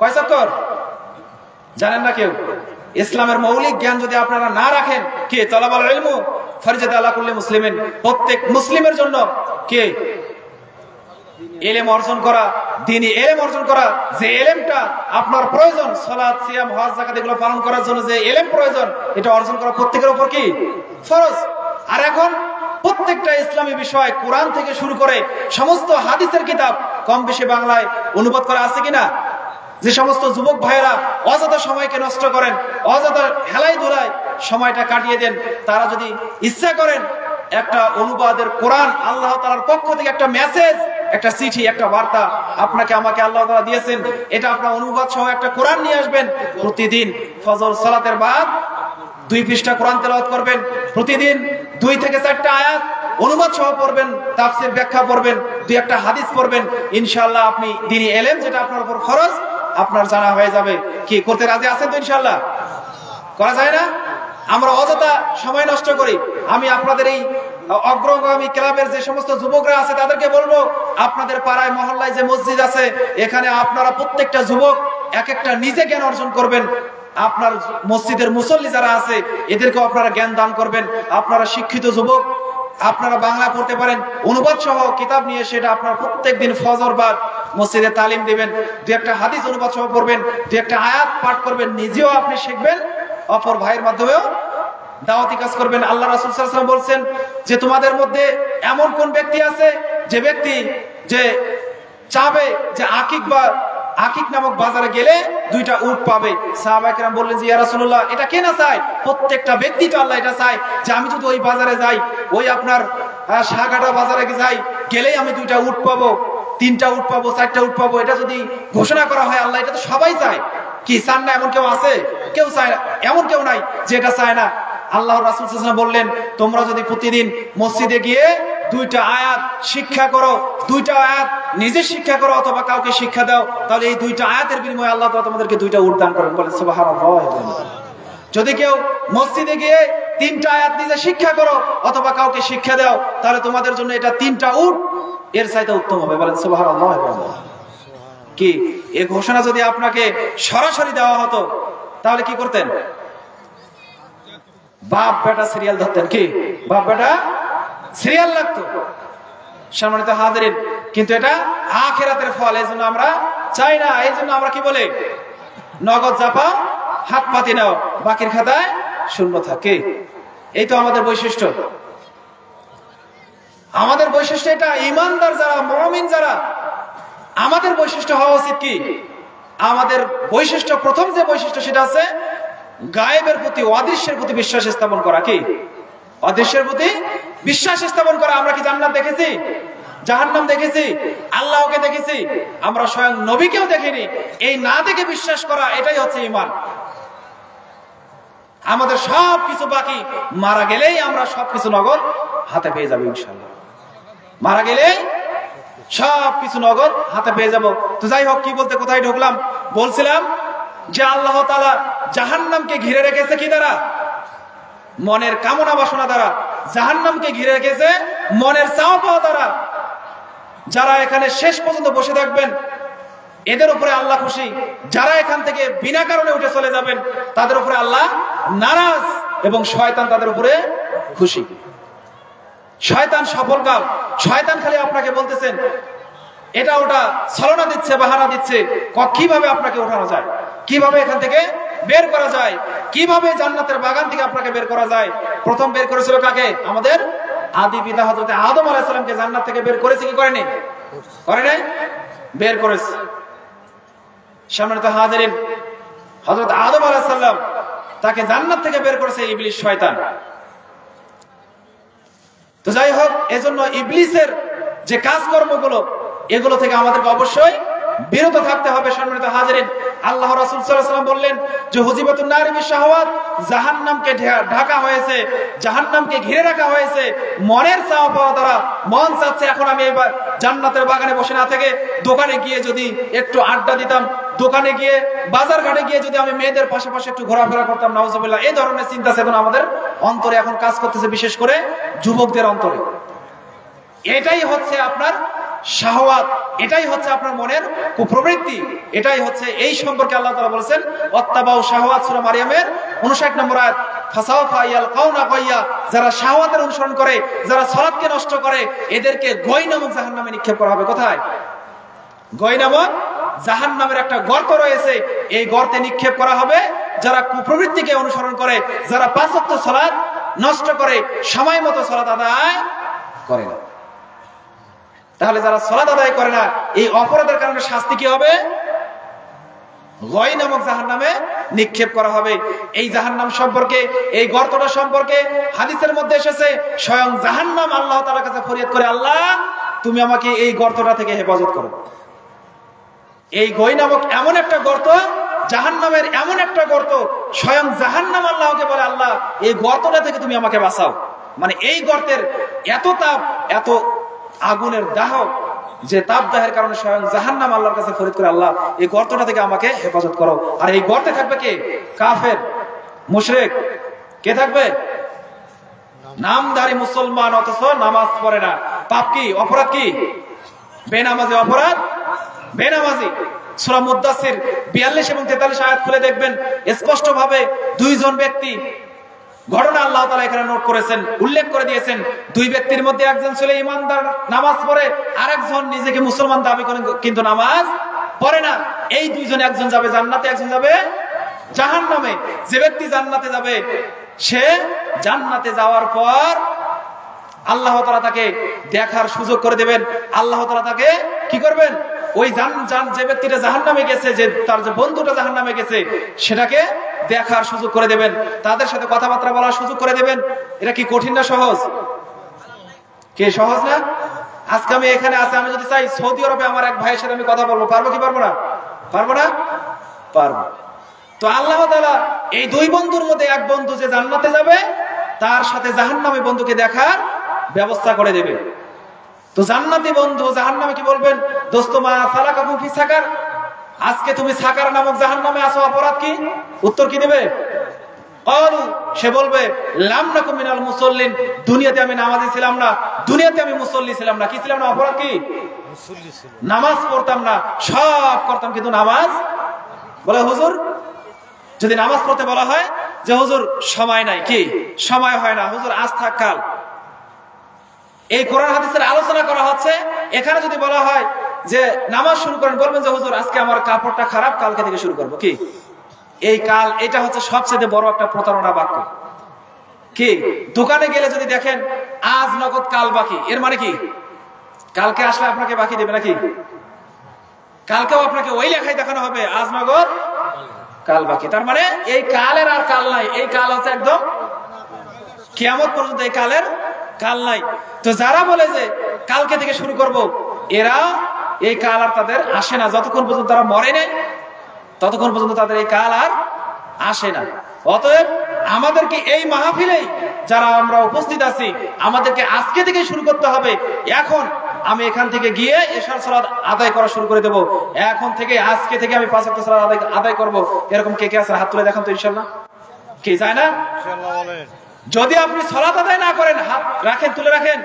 কয় চক্কর জানেন না কেউ? ইসলামের মৌলিক জ্ঞান যদি আপনারা না রাখেন, কে তালাবুল ইলম ফরজাত আলা কুল্লি মুসলিমিন, প্রত্যেক মুসলিমের জন্য কে ইলম অর্জন করা, দ্বীনি ইলম অর্জন করা, যে ইলমটা আপনার প্রয়োজন সালাত, সিয়াম, হজ, যাকাত এগুলো পালন করার জন্য যে ইলম প্রয়োজন, এটা অর্জন করা প্রত্যেকের উপর কি ফরজ। আর এখন প্রত্যেকটা ইসলামী বিষয় কোরআন থেকে শুরু করে সমস্ত হাদিসের কিতাব কম বেশি বাংলায় অনুবাদ করা আছে কিনা? যে সমস্ত যুবক ভাইয়েরা অযথা সময়কে নষ্ট করেন, অযথা হেলাই ধুলায় সময়টা কাটিয়ে দেন, তারা যদি ইচ্ছা করেন একটা অনুবাদের কোরআন আল্লাহ তাআলার পক্ষ থেকে একটা মেসেজ, একটা চিঠি, একটা বার্তা আপনাকে আমাকে আল্লাহ তাআলা দিয়েছেন, এটা আপনার অনুবাদ সহ একটা কোরআন নিয়ে আসবেন। প্রতিদিন ফজর সালাতের বাদ 2 পৃষ্ঠা কোরআন তেলাওয়াত করবেন, প্রতিদিন 2 থেকে 4টা আয়াত অনুবাদ সহ পড়বেন, তাফসীর ব্যাখ্যা পড়বেন, 2-1টা হাদিস পড়বেন। ইনশাআল্লাহ আপনি দ্বীনি ইলম যেটা আপনার উপর ফরজ আপনার জানা হয়ে যাবে। কি করতে রাজি আছেন তো? ইনশাআল্লাহ করা যায় না? আমরা অযথা সময় নষ্ট করি। আমি আপনাদের এই অগ্রগামী ক্লাবের যে সমস্ত যুবকরা আছে তাদেরকে বলবো, আপনাদের পাড়ায় মহল্লায় যে মসজিদ আছে এখানে আপনারা প্রত্যেকটা যুবক এক একটা নিজে জ্ঞান অর্জন করবেন। আপনার মসজিদের মুসল্লি যারা আছে এদেরকে আপনারা জ্ঞান দান করবেন। আপনারা শিক্ষিত যুবক, আপনারা বাংলা পড়তে পারেন, অনুবাদ সহ কিতাব নিয়ে সেটা আপনারা প্রত্যেকদিন ফজর বাদ মসজিদে তালিম দিবেন। 2-1টা হাদিস অনুবাদ সহ পড়বেন, 2-1টা আয়াত পাঠ করবেন, নিজেও আপনি শিখবেন, অপর ভাইয়ের মাধ্যমেও দাওয়াতি কাজ করবেন। আল্লাহ রাসূল সাল্লাল্লাহু আলাইহি ওয়াসাল্লাম বলছেন যে তোমাদের মধ্যে এমন কোন ব্যক্তি আছে যে ব্যক্তি যে চাবে যে আকিক নামক বাজারে গেলে 2টা উট পাবে। সাহাবায়ে কেরাম বললেন যে ইয়া রাসূলুল্লাহ এটা কে না চায়? প্রত্যেকটা ব্যক্তি তো আল্লাহ এটা চায় যে আমি যদি ওই বাজারে যাই, ওই আপনার সাগাটা বাজারে যাই, গেলেই আমি 2টা উট পাবো, 3টা উট পাবো, 4টা উট পাবো। এটা যদি ঘোষণা করা হয় আল্লাহ এটা তো সবাই চায়। কি চান না এমন কেউ আছে? কেউ চায় না, এমন কেউ নাই যে এটা চায় না। আল্লাহর রাসূল সাল্লাল্লাহু আলাইহি ওয়াসাল্লাম বললেন তোমরা যদি প্রতিদিন মসজিদে গিয়ে 2টা আয়াত শিক্ষা করো, 2টা আয়াত নিজে শিক্ষা করো অথবা কাউকে শিক্ষা দাও, তাহলে এই 2টা আয়াতের বিনিময়ে আল্লাহ তাআলা তোমাদেরকে 2টা উট দান করেন। বলেন সুবহানাল্লাহ। যদি কেউ মসজিদে গিয়ে 3টা আয়াত নিজে শিক্ষা করো অথবা কাউকে শিক্ষা দাও, তাহলে তোমাদের জন্য এটা 3টা উট এর চাইতে উত্তম হবে। বলেন সুবহানাল্লাহ। কি এই ঘোষণা যদি আপনাকে সরাসরি দেওয়া হতো তাহলে কি করতেন? বাপ বেটা সিরিয়াল ধরতেন। কি বাপ বেটা সিরিয়াল লাগতো। সম্মানিত হাজিরিন, কিন্তু এটা আখিরাতের ফল, এইজন্য আমরা চাই না। এইজন্য আমরা কি বলে, নগদ জাপা হাত পাতি নাও, বাকির খাতায় শূন্য থাকে। এই তো আমাদের বৈশিষ্ট্য। আমাদের বৈশিষ্ট্য এটা। ঈমানদার যারা, মুমিন যারা, আমাদের বৈশিষ্ট্য হওয়া উচিত কি? আমাদের বৈশিষ্ট্য, প্রথম যে বৈশিষ্ট্য সেটা আছে গায়েবের প্রতি, অদৃশ্যের প্রতি বিশ্বাস স্থাপন করা। কি অদৃশ্যের প্রতি বিশ্বাস স্থাপন করা। আমরা কি জান্নাত দেখেছি? জাহান্নাম দেখেছি? আল্লাহকে দেখেছি? আমরা স্বয়ং নবীকেও দেখিনি। এই না দেখে বিশ্বাস করা, এটাই হচ্ছে ঈমান। আমাদের সবকিছু বাকি, মারা গেলেই আমরা সবকিছু নগদ হাতে পেয়ে যাবো ইনশাআল্লাহ। মারা গেলেই সবকিছু নগদ হাতে পেয়ে যাব। তো যাই হোক, কি বলতে কোথায় ঢুকলাম? বলছিলাম যে আল্লাহ তাআলা জাহান্নামকে ঘিরে রেখেছে কি দ্বারা? মনের কামনা বাসনা দ্বারা। জাহান্নামকে ঘিরে রেখেছে মনের চাওয়া পাওয়া দ্বারা। যারা এখানে শেষ পর্যন্ত বসে থাকবেন এদের উপরে আল্লাহ খুশি, যারা এখান থেকে বিনা কারণে উঠে চলে যাবেন তাদের উপরে আল্লাহ নারাজ, এবং শয়তান তাদের উপরে খুশি। শয়তান সফল কাম। শয়তান খালি আপনাকে বলতেছেন এটা ওটা, ছলনা দিচ্ছে, বাহানা দিচ্ছে কিভাবে আপনাকে ওঠানো যায়, কিভাবে এখান থেকে বের করা যায়, কিভাবে জান্নাতের বাগান থেকে আপনাকে বের করা যায়। প্রথম বের করেছিল কাকে? আমাদের আদি পিতা হযরত আদম আলাইহিস সালামকে জান্নাত থেকে বের করেছে কি করেনি? করে নাই? বের করেছে। সম্মানিত হাজিরিন, হযরত আদম আলাইহিস সালাম তাকে জান্নাত থেকে বের করেছে ইবলিস, শয়তান। তো যাই হোক, এজন্য ইবলিসের যে কাজকর্মগুলো এগুলো থেকে আমাদেরকে অবশ্যই বিরত থাকতে হবে। সম্মানিত হাজিরিন, আল্লাহ রাসূল সাল্লাল্লাহু আলাইহি ওয়াসাল্লাম বললেন যে হুজিবাতুন নারি বিশ-শাহওয়াত, জাহান্নামকে ঢাকা হয়েছে, জাহান্নামকে ঘিরে রাখা হয়েছে মনের চাওয়া পাওয়া দ্বারা। মন চাচ্ছে এখন আমি এবার জান্নাতের বাগানে বসে না থেকে দোকানে গিয়ে যদি একটু আড্ডা দিতাম, দোকানে গিয়ে বাজার ঘাটে গিয়ে যদি আমি মেয়েদের পাশাপাশি একটু ঘোরাফেরা করতাম, নাউজুবিল্লাহ। এই ধরনের চিন্তা চেতনা আমাদের অন্তরে এখন কাজ করতেছে, বিশেষ করে যুবকদের অন্তরে। এটাই হচ্ছে আপনার শাহওয়াত, এটাই হচ্ছে আপনার মনের কুপ্রবৃত্তি, এটাই হচ্ছে। এই সম্পর্কে আল্লাহ তাআলা বলেছেন ওয়াত্তাবাউ শাহওয়াত, সূরা মারইয়ামের 59 নম্বর আয়াত, ফাসাওফা ইয়ালকাউনা গায়্যা। যারা শাহওয়াতের অনুসরণ করে, যারা সালাতকে নষ্ট করে, এদেরকে গয় নামক জাহান্নামে নিক্ষেপ করা হবে। কোথায়? গয় নামক জাহান্নামের একটা গর্ত রয়েছে, এই গর্তে নিক্ষেপ করা হবে। যারা কুপ্রবৃত্তিকে অনুসরণ করে, যারা 5 ওয়াক্ত সালাত নষ্ট করে সময় মতো সালাত আদায় করে না। তাহলে যারা সালাত আদায় করে না, এই অপরাধের কারণে শাস্তি কি হবে? গয় নামক জাহান্নামে নিক্ষেপ করা হবে। এই জাহান্নাম সম্পর্কে, এই গর্তটা সম্পর্কে হাদিসের মধ্যে এসেছে, স্বয়ং জাহান্নাম আল্লাহ তাআলার কাছে ফরিয়াদ করে, আল্লাহ তুমি আমাকে এই গর্তটা থেকে হেফাজত করো। এই গয় নামক এমন একটা গর্ত, জাহান্নামের এমন একটা গর্ত, স্বয়ং জাহান্নাম আল্লাহকে বলে, আল্লাহ এই গর্তটা থেকে তুমি আমাকে বাঁচাও। মানে এই গর্তের এত তাপ, এত আগুনের দাহ, যে তাপদাহের কারণে স্বয়ং জাহান্নাম আল্লাহর কাছে ফরিয়াদ করে, আল্লাহ এই গর্তটা থেকে আমাকে হেফাজত করো। আর এই গর্তে থাকবে কে? কাফের, মুশরিক। কে থাকবে? নামধারী মুসলমান, অথচ নামাজ পড়ে না। পাপ কি? অপরাধ কি? বেনামাজি অপরাধ, বেনামাজি। সূরা মুদ্দাসসির 42 এবং 43 আয়াত খুলে দেখবেন, স্পষ্ট ভাবে দুইজন ব্যক্তি ঘটনা আল্লাহ তাআলা এখানে নোট করেছেন, উল্লেখ করে দিয়েছেন। দুই ব্যক্তির মধ্যে একজন ছিল ঈমানদার, নামাজ পড়ে, আরেকজন নিজেকে মুসলমান দাবি করেন কিন্তু নামাজ পড়ে না। এই দুইজন, একজন যাবে জান্নাতে, একজন যাবে জাহান্নামে। যে ব্যক্তি জান্নাতে যাবে, সে জান্নাতে যাওয়ার পর আল্লাহ তাআলা তাকে দেখার সুযোগ করে দেবেন। আল্লাহ তাআলা তাকে কি করবেন? ওই যে ব্যক্তিটা জাহান্নামে গেছে, যে তার যে বন্ধুটা জাহান্নামে গেছে, সেটাকে দেখার সুযোগ করে দেবেন, তাদের সাথে কথাবার্তা বলার সুযোগ করে দেবেন। এটা কি কঠিন না সহজ? কে সহজ না? আজকে আমি এখানে আছি, আমি যদি চাই সৌদি আরবে আমার এক ভাইয়ের সাথে আমি কথা বলবো, পারবো কি পারবো না? পারবো না? পারবো। তো আল্লাহ তাআলা এই দুই বন্ধুর মধ্যে এক বন্ধু যে জান্নাতে যাবে, তার সাথে জাহান্নামী বন্ধুকে দেখার ব্যবস্থা করে দেবে। তো জান্নাতি বন্ধু জাহান্নামে কি বলবেন? দোস্ত মা সালাকাকুম ফি সাকার, আজকে তুমি সাকার নামক জাহান্নামে আছো, অপরাধ কি? উত্তর কি দেবে? ক্বালু, সে বলবে লাম নাকুম মিনাল মুসাল্লিন, দুনিয়াতে আমি নামাজি ছিলাম না, দুনিয়াতে আমি মুসল্লি ছিলাম না। কি ছিলাম না? অপরাধ কি? মুসল্লি ছিলাম, নামাজ পড়তাম না, সব করতাম কিন্তু নামাজ। বলে হুজুর, যদি নামাজ পড়তে বলা হয় যে হুজুর সময় নাই, কি সময় হয় না, হুজুর আজ থাক কাল। এই কোরআন হাদিসের আলোচনা করা হচ্ছে, এখানে যদি বলা হয় যে নামাজ শুরু করেন, বলবেন যে হুজুর আজকে আমার কাপড়টা খারাপ, কালকে থেকে শুরু করবো। কি এই কাল? এটা হচ্ছে সবচেয়ে বড় একটা প্রতারণা বাক্য। কি দোকানে গেলে যদি দেখেন আজ নগদ কাল বাকি, এর মানে কি? কালকে আসলে আপনাকে বাকি দেবে নাকি? কালকেও আপনাকে ওই লেখাই দেখানো হবে, আজ নগদ কাল বাকি। তার মানে এই কালের আর কাল নাই, এই কাল হচ্ছে একদম কিয়ামত পর্যন্ত, এই কালের কাল নাই। তো যারা বলে যে কালকে থেকে শুরু করব, এরা এই কাল আর তাদের আসে না। যতক্ষণ পর্যন্ত তারা মরে নেই, ততক্ষণ পর্যন্ত তাদের এই কাল আর আসে না। অতএব আমাদেরকে এই মাহফিলেই যারা আমরা উপস্থিত আছি, আমাদেরকে আজকে থেকে শুরু করতে হবে। এখন আমি এখান থেকে গিয়ে এশার সালাত আদায় করা শুরু করে দেব। এখন থেকে, আজকে থেকে আমি 5 ওয়াক্ত সালাত আদায় করব। এরকম কে কে আছে? হাত তুলে দেখান তো ইনশাআল্লাহ। কি যায় না? যদি আপনি সালাত আদায় না করেন, হাত রাখেন, তুলে রাখেন।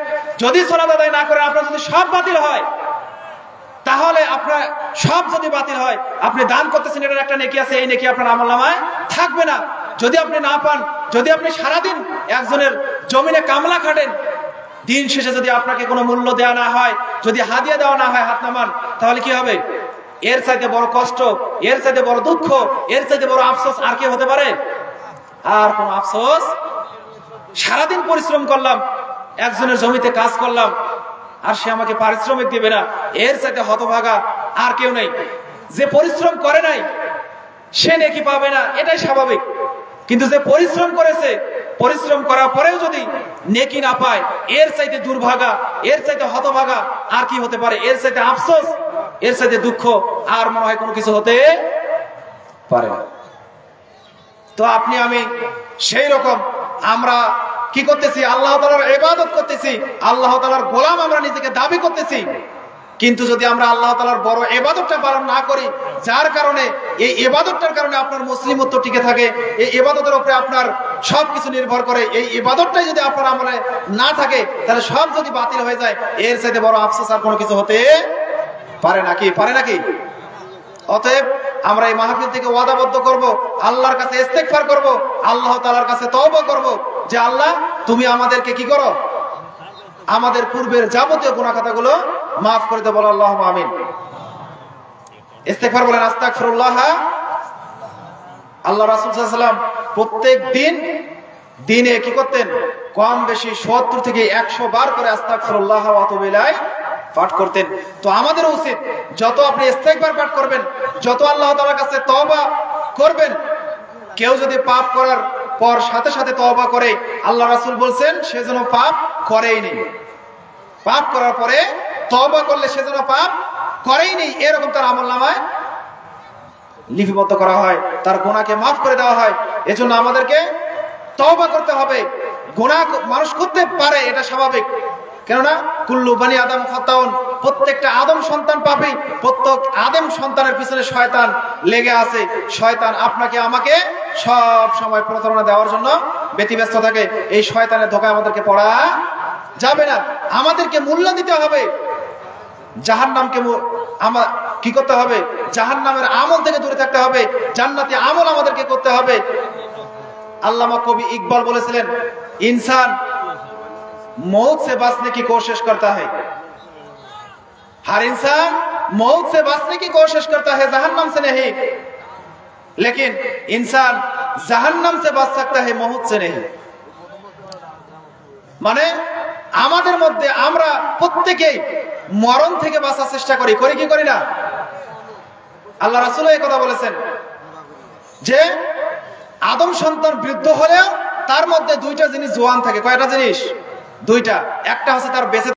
যদি সালাত আদায় না করেন, আপনার যদি সব বাতিল হয়, তাহলে আপনার সব যদি বাতিল হয়, আপনি দান করতেছেন, এটার একটা নেকি আছে, এই নেকি আপনার আমলনামায় থাকবে না। যদি আপনি না পান, যদি আপনি সারাদিন একজনের জমিনে কামলা খাটেন, দিন শেষে যদি আপনাকে কোনো মূল্য দেওয়া না হয়, যদি হাদিয়া দেওয়া না হয়, হাত নামান, তাহলে কি হবে? এর চাইতে বড় কষ্ট, এর চাইতে বড় দুঃখ, এর চাইতে বড় আফসোস আর কি হতে পারে? আর কোন আফসোস? সারাদিন পরিশ্রম করলাম, একজনের জমিতে কাজ করলাম, আর সে আমাকে পারিশ্রমিক দিবে না, এর চাইতে হতভাগা আর কেউ নেই। যে পরিশ্রম করে নাই সে নেকি পাবে না, এটাই স্বাভাবিক। কিন্তু যে পরিশ্রম করেছে, পরিশ্রম করার পরেও যদি নেকি না পায়, এর চাইতে দুর্ভাগা, এর চাইতে হতভাগা আর কি হতে পারে? এর চাইতে আফসোস, এর চাইতে দুঃখ আর মনে হয় কোনো কিছু হতে পারে না। তো আপনি আমি সেই রকম আমরা কি করতেছি? আল্লাহ তাআলার ইবাদত করতেছি, আল্লাহ তাআলার গোলাম আমরা নিজেকে দাবি করতেছি। কিন্তু যদি আমরা আল্লাহ তাআলার বড় ইবাদতটা পালন না করি, যার কারণে এই ইবাদতটার কারণে আপনার মুসলিমত্ব টিকে থাকে, এই ইবাদতের উপরে আপনার সবকিছু নির্ভর করে, এই ইবাদতটাই যদি আপনার আমলে না থাকে, তাহলে সব যদি বাতিল হয়ে যায়, এর চাইতে বড় আফসোস আর কোনো কিছু হতে পারে নাকি? পারে নাকি? অতএব আমরা এই মাহফিল থেকে ওয়াদাবদ্ধ করব, আল্লাহর কাছে ইস্তেগফার করব, আল্লাহ তাআলার কাছে তওবা করব যে আল্লাহ তুমি আমাদেরকে কি করো? আমাদের পূর্বের যাবতীয় গুনাহ খাতাগুলো মাফ করে দাও। বলো আল্লাহুম্মা আমিন। ইস্তেগফার বলেন আস্তাগফিরুল্লাহ। আল্লাহ রাসূল সাল্লাল্লাহু আলাইহি ওয়াসাল্লাম প্রত্যেক দিন দিনে কি করতেন, কম বেশি 70 থেকে 100 বার করে আস্তাগফিরুল্লাহ ওয়া আতুবু ইলাইহি পাঠ করতেন। তো আমাদের উচিত যত আপনি ইস্তেগফার পাঠ করবেন, যত আল্লাহ তাআলার কাছে তওবা করবেন, কেউ যদি পাপ করার পর সাথে সাথে তওবা করে, আল্লাহ রাসূল বলছেন সে যেন পাপ করেই নেই। পাপ করার পরে তওবা করলে সে যেন পাপ করেই নেই, এরকম তার আমলনামায় লিপিবদ্ধ করা হয়, তার গুনাহকে মাফ করে দেওয়া হয়। এজন্য আমাদেরকে তওবা করতে হবে। গুনাহ মানুষ করতে পারে, এটা স্বাভাবিক, কেননা কুল্লু বানি আদম খাতাউন, প্রত্যেকটা আদম সন্তান পাপী। প্রত্যেক আদম সন্তানের পিছনে শয়তান লেগে আছে। শয়তান আপনাকে আমাকে সব সময় প্রতারণা দেওয়ার জন্য ব্যতিব্যস্ত থাকে। এই শয়তানের ধোঁকায় আমাদেরকে পড়া যাবে না। আমাদেরকে মূল্য দিতে হবে। জাহান্নামকে আমরা কি করতে হবে, জাহান্নামের আমল থেকে দূরে থাকতে হবে, জান্নাতি আমল আমাদেরকে করতে হবে। আল্লামা কবি ইকবাল বলেছিলেন, इंसान मौत से बचने की कोशिश करता है, हर इंसान मौत से बचने की कोशिश करता है, जहन्नम से नहीं, लेकिन इंसान जहन्नम से बच सकता है, मौत से नहीं। মানে আমাদের মধ্যে আমরা প্রত্যেকেই মরণ থেকে বাঁচার চেষ্টা করি, করি কি করি না? আল্লাহ রাসূল এই কথা বলেছেন যে আদম সন্তান বৃদ্ধ হলেও তার মধ্যে দুইটা জিনিস জোয়ান থাকে। কয়টা জিনিস? দুইটা। একটা হচ্ছে তার বেঁচে